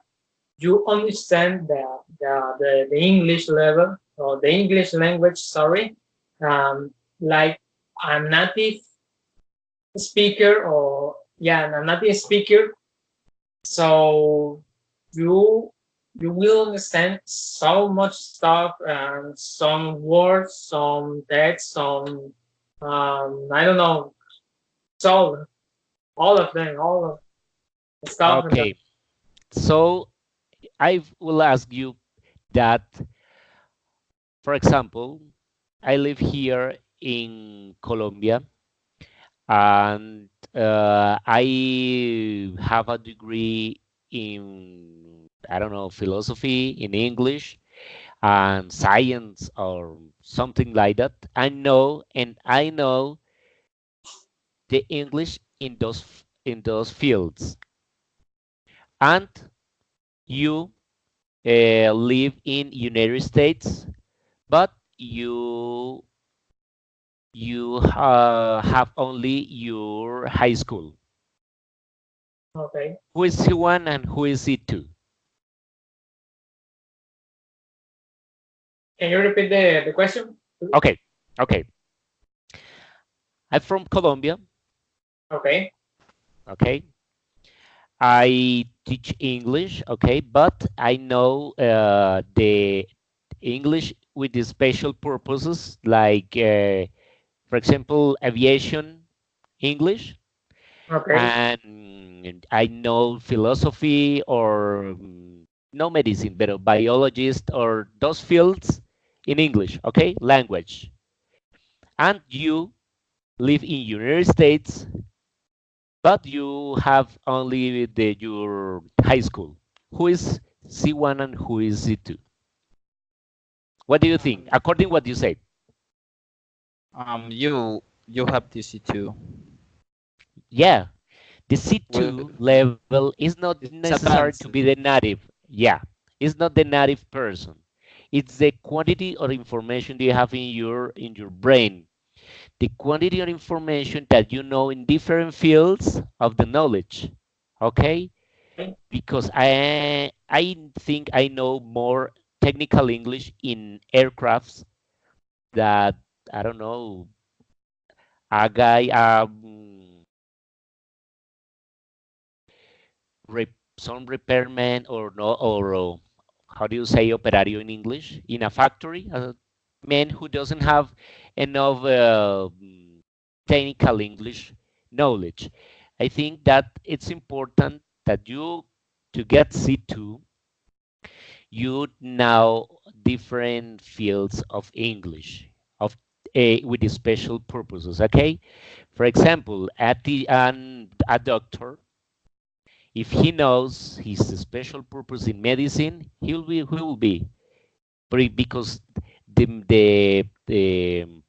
you understand the English level or the English language, sorry, like a native speaker or yeah, a native speaker. So you you will understand so much stuff and some words, some text, some I don't know, so all of them, all of the stuff and Okay, so I will ask you that, for example, I live here in Colombia, and I have a degree in, I don't know, philosophy in English and science or something like that. I know the English in those fields. And you live in United States, but you have only your high school. okay. Who is C1 and who is C2? Can you repeat the question? Okay, okay. I'm from Colombia. Okay. Okay, I teach English. Okay, but I know the English with the special purposes, like, for example, aviation English, Okay. and I know philosophy or no medicine, but a biologist or those fields in English, okay, language. And you live in United States, but you have only your high school. Who is C1 and who is C2? What do you think? Um, According what you said, you have TC2. yeah, the Well, C2 level is not it's necessary to advanced. be the native. Yeah, it's not the native person. It's the quantity of information that you have in your brain, the quantity of information that you know in different fields of the knowledge. Okay, because I think I know more technical English in aircrafts that, I don't know, a guy some repairman or no, or how do you say operario in English, in a factory, a man who doesn't have enough technical English knowledge. I think that it's important that you, to get C2, you know different fields of English of with the special purposes. Okay, for example, a doctor, if he knows his special purpose in medicine, he will be because the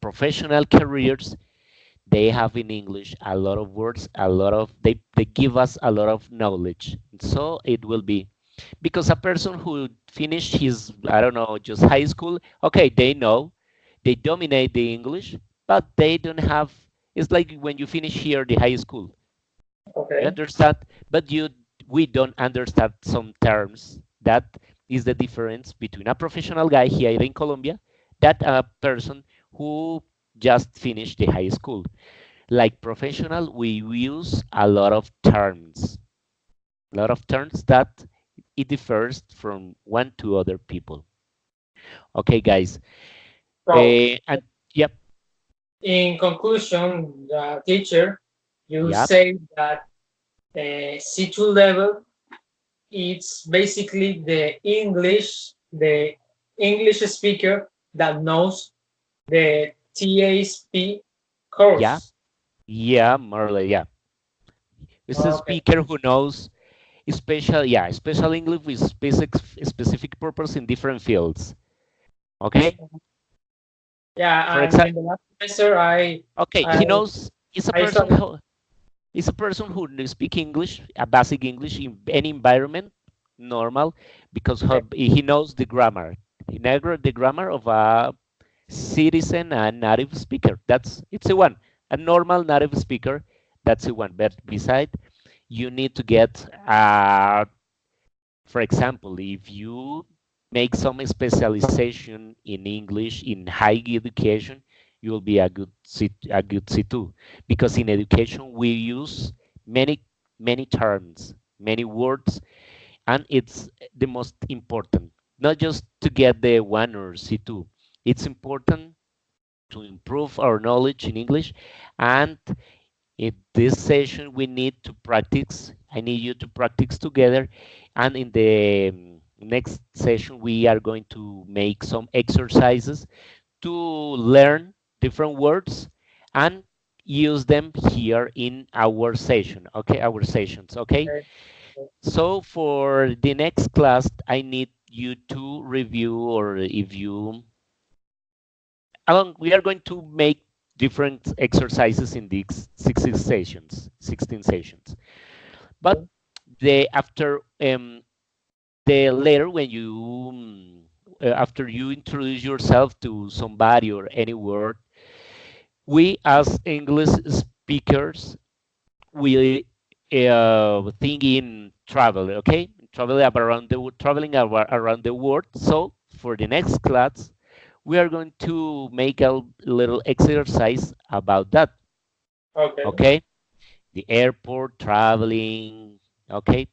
professional careers, they have in English a lot of words, a lot of they give us a lot of knowledge. So it will be because a person who finished his, I don't know, just high school, okay, they know, they dominate the English, but they don't have. It's like when you finish here the high school, you Okay. understand, but we don't understand some terms. That is the difference between a professional guy here in Colombia, that a person who just finished the high school. Like professional, we use a lot of terms that it differs from one to other people. Okay, guys. So And yep, in conclusion, the teacher, you yep, say that C2 level, it's basically the English speaker that knows the TASP yeah, course. yeah, more like, yeah. It's a Okay. speaker who knows special English with specific purpose in different fields. Okay, for Yeah, and in example, the last semester, okay, I, he knows. Is a I person saw. who is a person who speak English, a basic English in any environment, normal, because Okay. he knows the grammar. He knows the grammar of a citizen and native speaker. It's a one. A normal native speaker, that's a one. But beside, you need to get For example, if you make some specialization in English in higher education, you will be a good C2, because in education we use many many terms, many words, and it's the most important. Not just to get the one or C2. It's important to improve our knowledge in English, and in this session we need to practice. I need you to practice together, and in the next session we are going to make some exercises to learn different words and use them here in our session. Okay, our sessions. Okay, Okay. so for the next class I need you to review, or if you we are going to make different exercises in these 16 sessions. But the after the later when you after you introduce yourself to somebody or any word, we as English speakers we think in travel, okay? Traveling around the world. So for the next class, we are going to make a little exercise about that, Okay. okay? The airport, traveling, okay?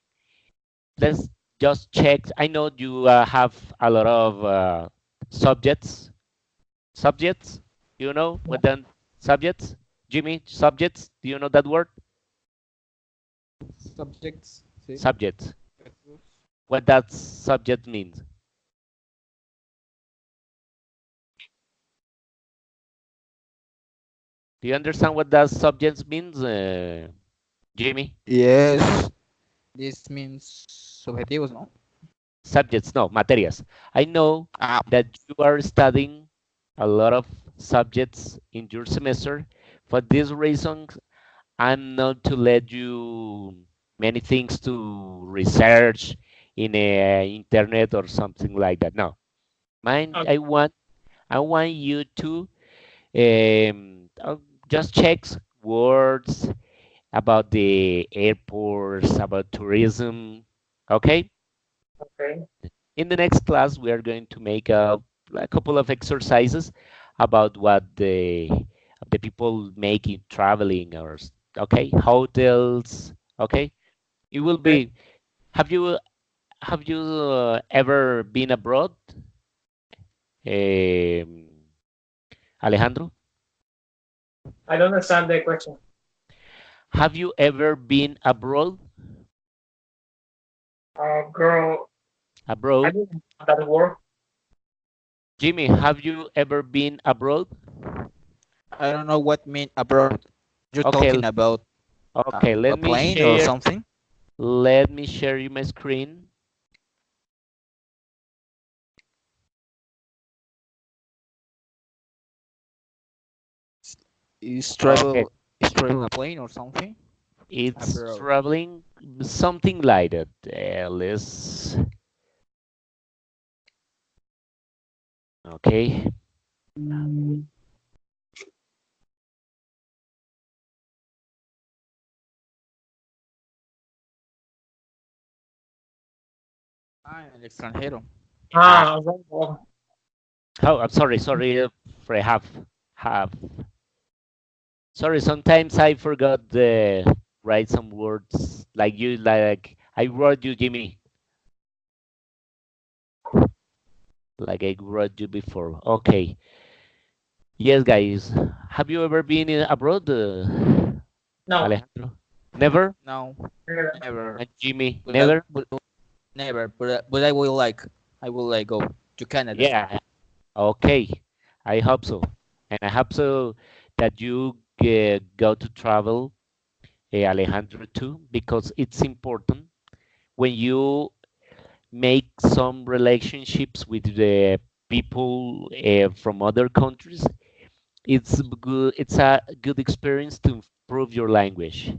Let's just check. I know you have a lot of subjects. Subjects, you know what then? Subjects, Jimmy, subjects. Do you know that word? Subjects, sí. Subjects. What that subject means? Do you understand what that subject means, Jimmy? Yes, this means subjetivos, no? Subjects, no, materias. I know Ah, that you are studying a lot of subjects in your semester. For this reason, I'm not to let you many things to research in internet or something like that. No, mine. Okay. I want you to just check words about the airports, about tourism. Okay. Okay. In the next class, we are going to make a couple of exercises about what the people make in traveling, or okay, hotels. Okay, it will Okay. be. Have you ever been abroad, Alejandro? I don't understand the question. Have you ever been abroad? Girl, I Abroad, didn't know that word. Jimmy, have you ever been abroad? I don't know what mean abroad. You're Okay, talking about okay. a plane or something? Let me share you my screen. Is Okay, travel a plane or something? it's Abroad. traveling, something like that. Let's. Okay. Ah, en el extranjero. Ah, Okay. oh, I'm sorry. Sorry, for have. Sorry, sometimes I forgot the write some words like you like I wrote you, Jimmy, like I wrote you before. Okay. Yes, guys. Have you ever been abroad, No. Alejandro? Never? No, Never. never. And Jimmy? But Never? never. But I will like go to Canada. Yeah. Okay. I hope so. And I hope so that you go to travel, Alejandro, too, because it's important when you make some relationships with the people from other countries. It's good. It's a good experience to improve your language.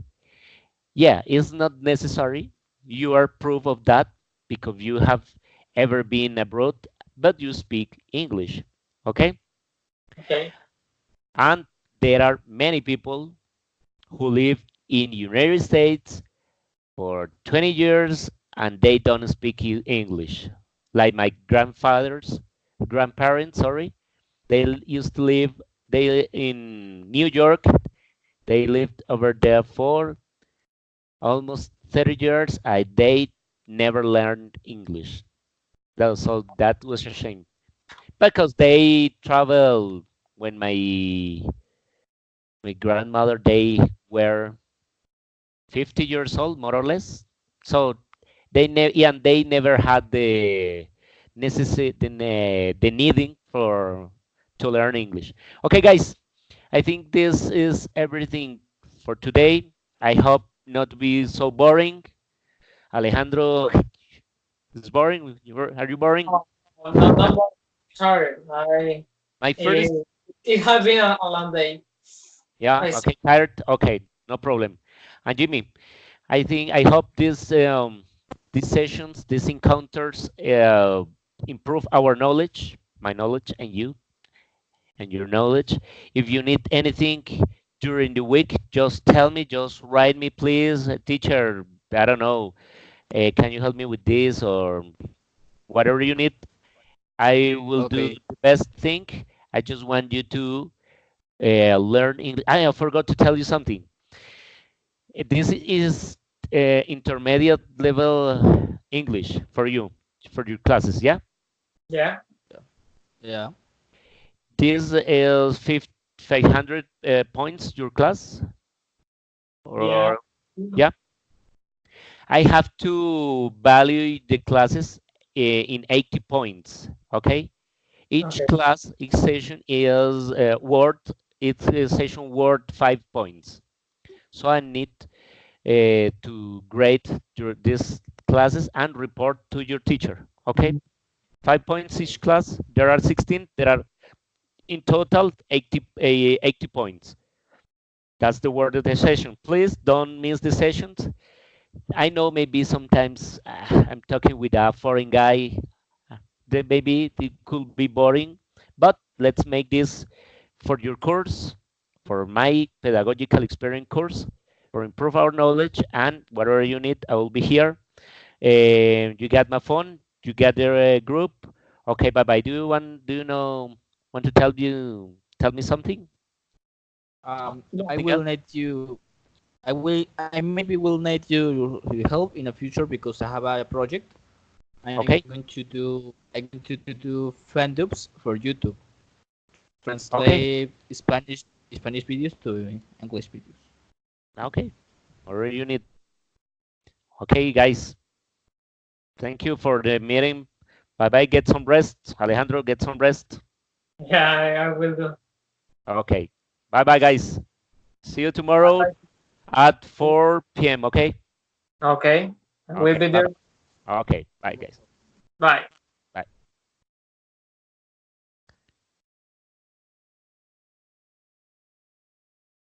Yeah, it's not necessary. You are proof of that because you have ever been abroad, but you speak English. Okay? Okay. And there are many people who live in United States for 20 years and they don't speak English. Like my grandparents, sorry, they used to live they in New York. They lived over there for almost 30 years. They never learned English. So that was a shame because they traveled when my grandmother they were 50 years old, more or less. So they never had the necessity, the needing for to learn English. Okay, guys, I think this is everything for today. I hope not to be so boring. Alejandro, is boring? Are you boring? Oh, not not more. Sorry, My it, first, it has been a long day. yeah, I see. okay, tired. Okay, no problem. And Jimmy, I hope these sessions, these encounters improve our knowledge, my knowledge, and you and your knowledge. If you need anything during the week, just tell me, just write me, please. Teacher, I don't know, can you help me with this or whatever you need? I will do Okay. the best thing. I just want you to learn English. I forgot to tell you something. This is intermediate level English for your classes, yeah? Yeah, Yeah. This is 500 points your class, yeah. or yeah? I have to value the classes in 80 points, okay? Each Okay. class, each session is worth, each session worth 5 points. So I need to grade these classes and report to your teacher, okay? 5 points each class. There are 16. There are in total 80 points. That's the word of the session. Please don't miss the sessions. I know maybe sometimes I'm talking with a foreign guy. Then maybe it could be boring, but let's make this for your course, for my pedagogical experience course, for improve our knowledge and whatever you need, I will be here. You got my phone. You got the group. Okay, bye bye. Do you know want to tell me something? I Something will else? need you. I maybe will need your help in the future because I have a project. Okay, I'm going to do fan dubs for YouTube. okay, Translate Spanish videos to English videos. okay. Whatever you need. Okay, guys. Thank you for the meeting. Bye bye. Get some rest. Alejandro, get some rest. Yeah, I will do. Okay. Bye bye, guys. See you tomorrow Bye. at 4 p.m. Okay. Okay, I will Okay. be Bye there. bye. Okay. Bye, guys. Bye.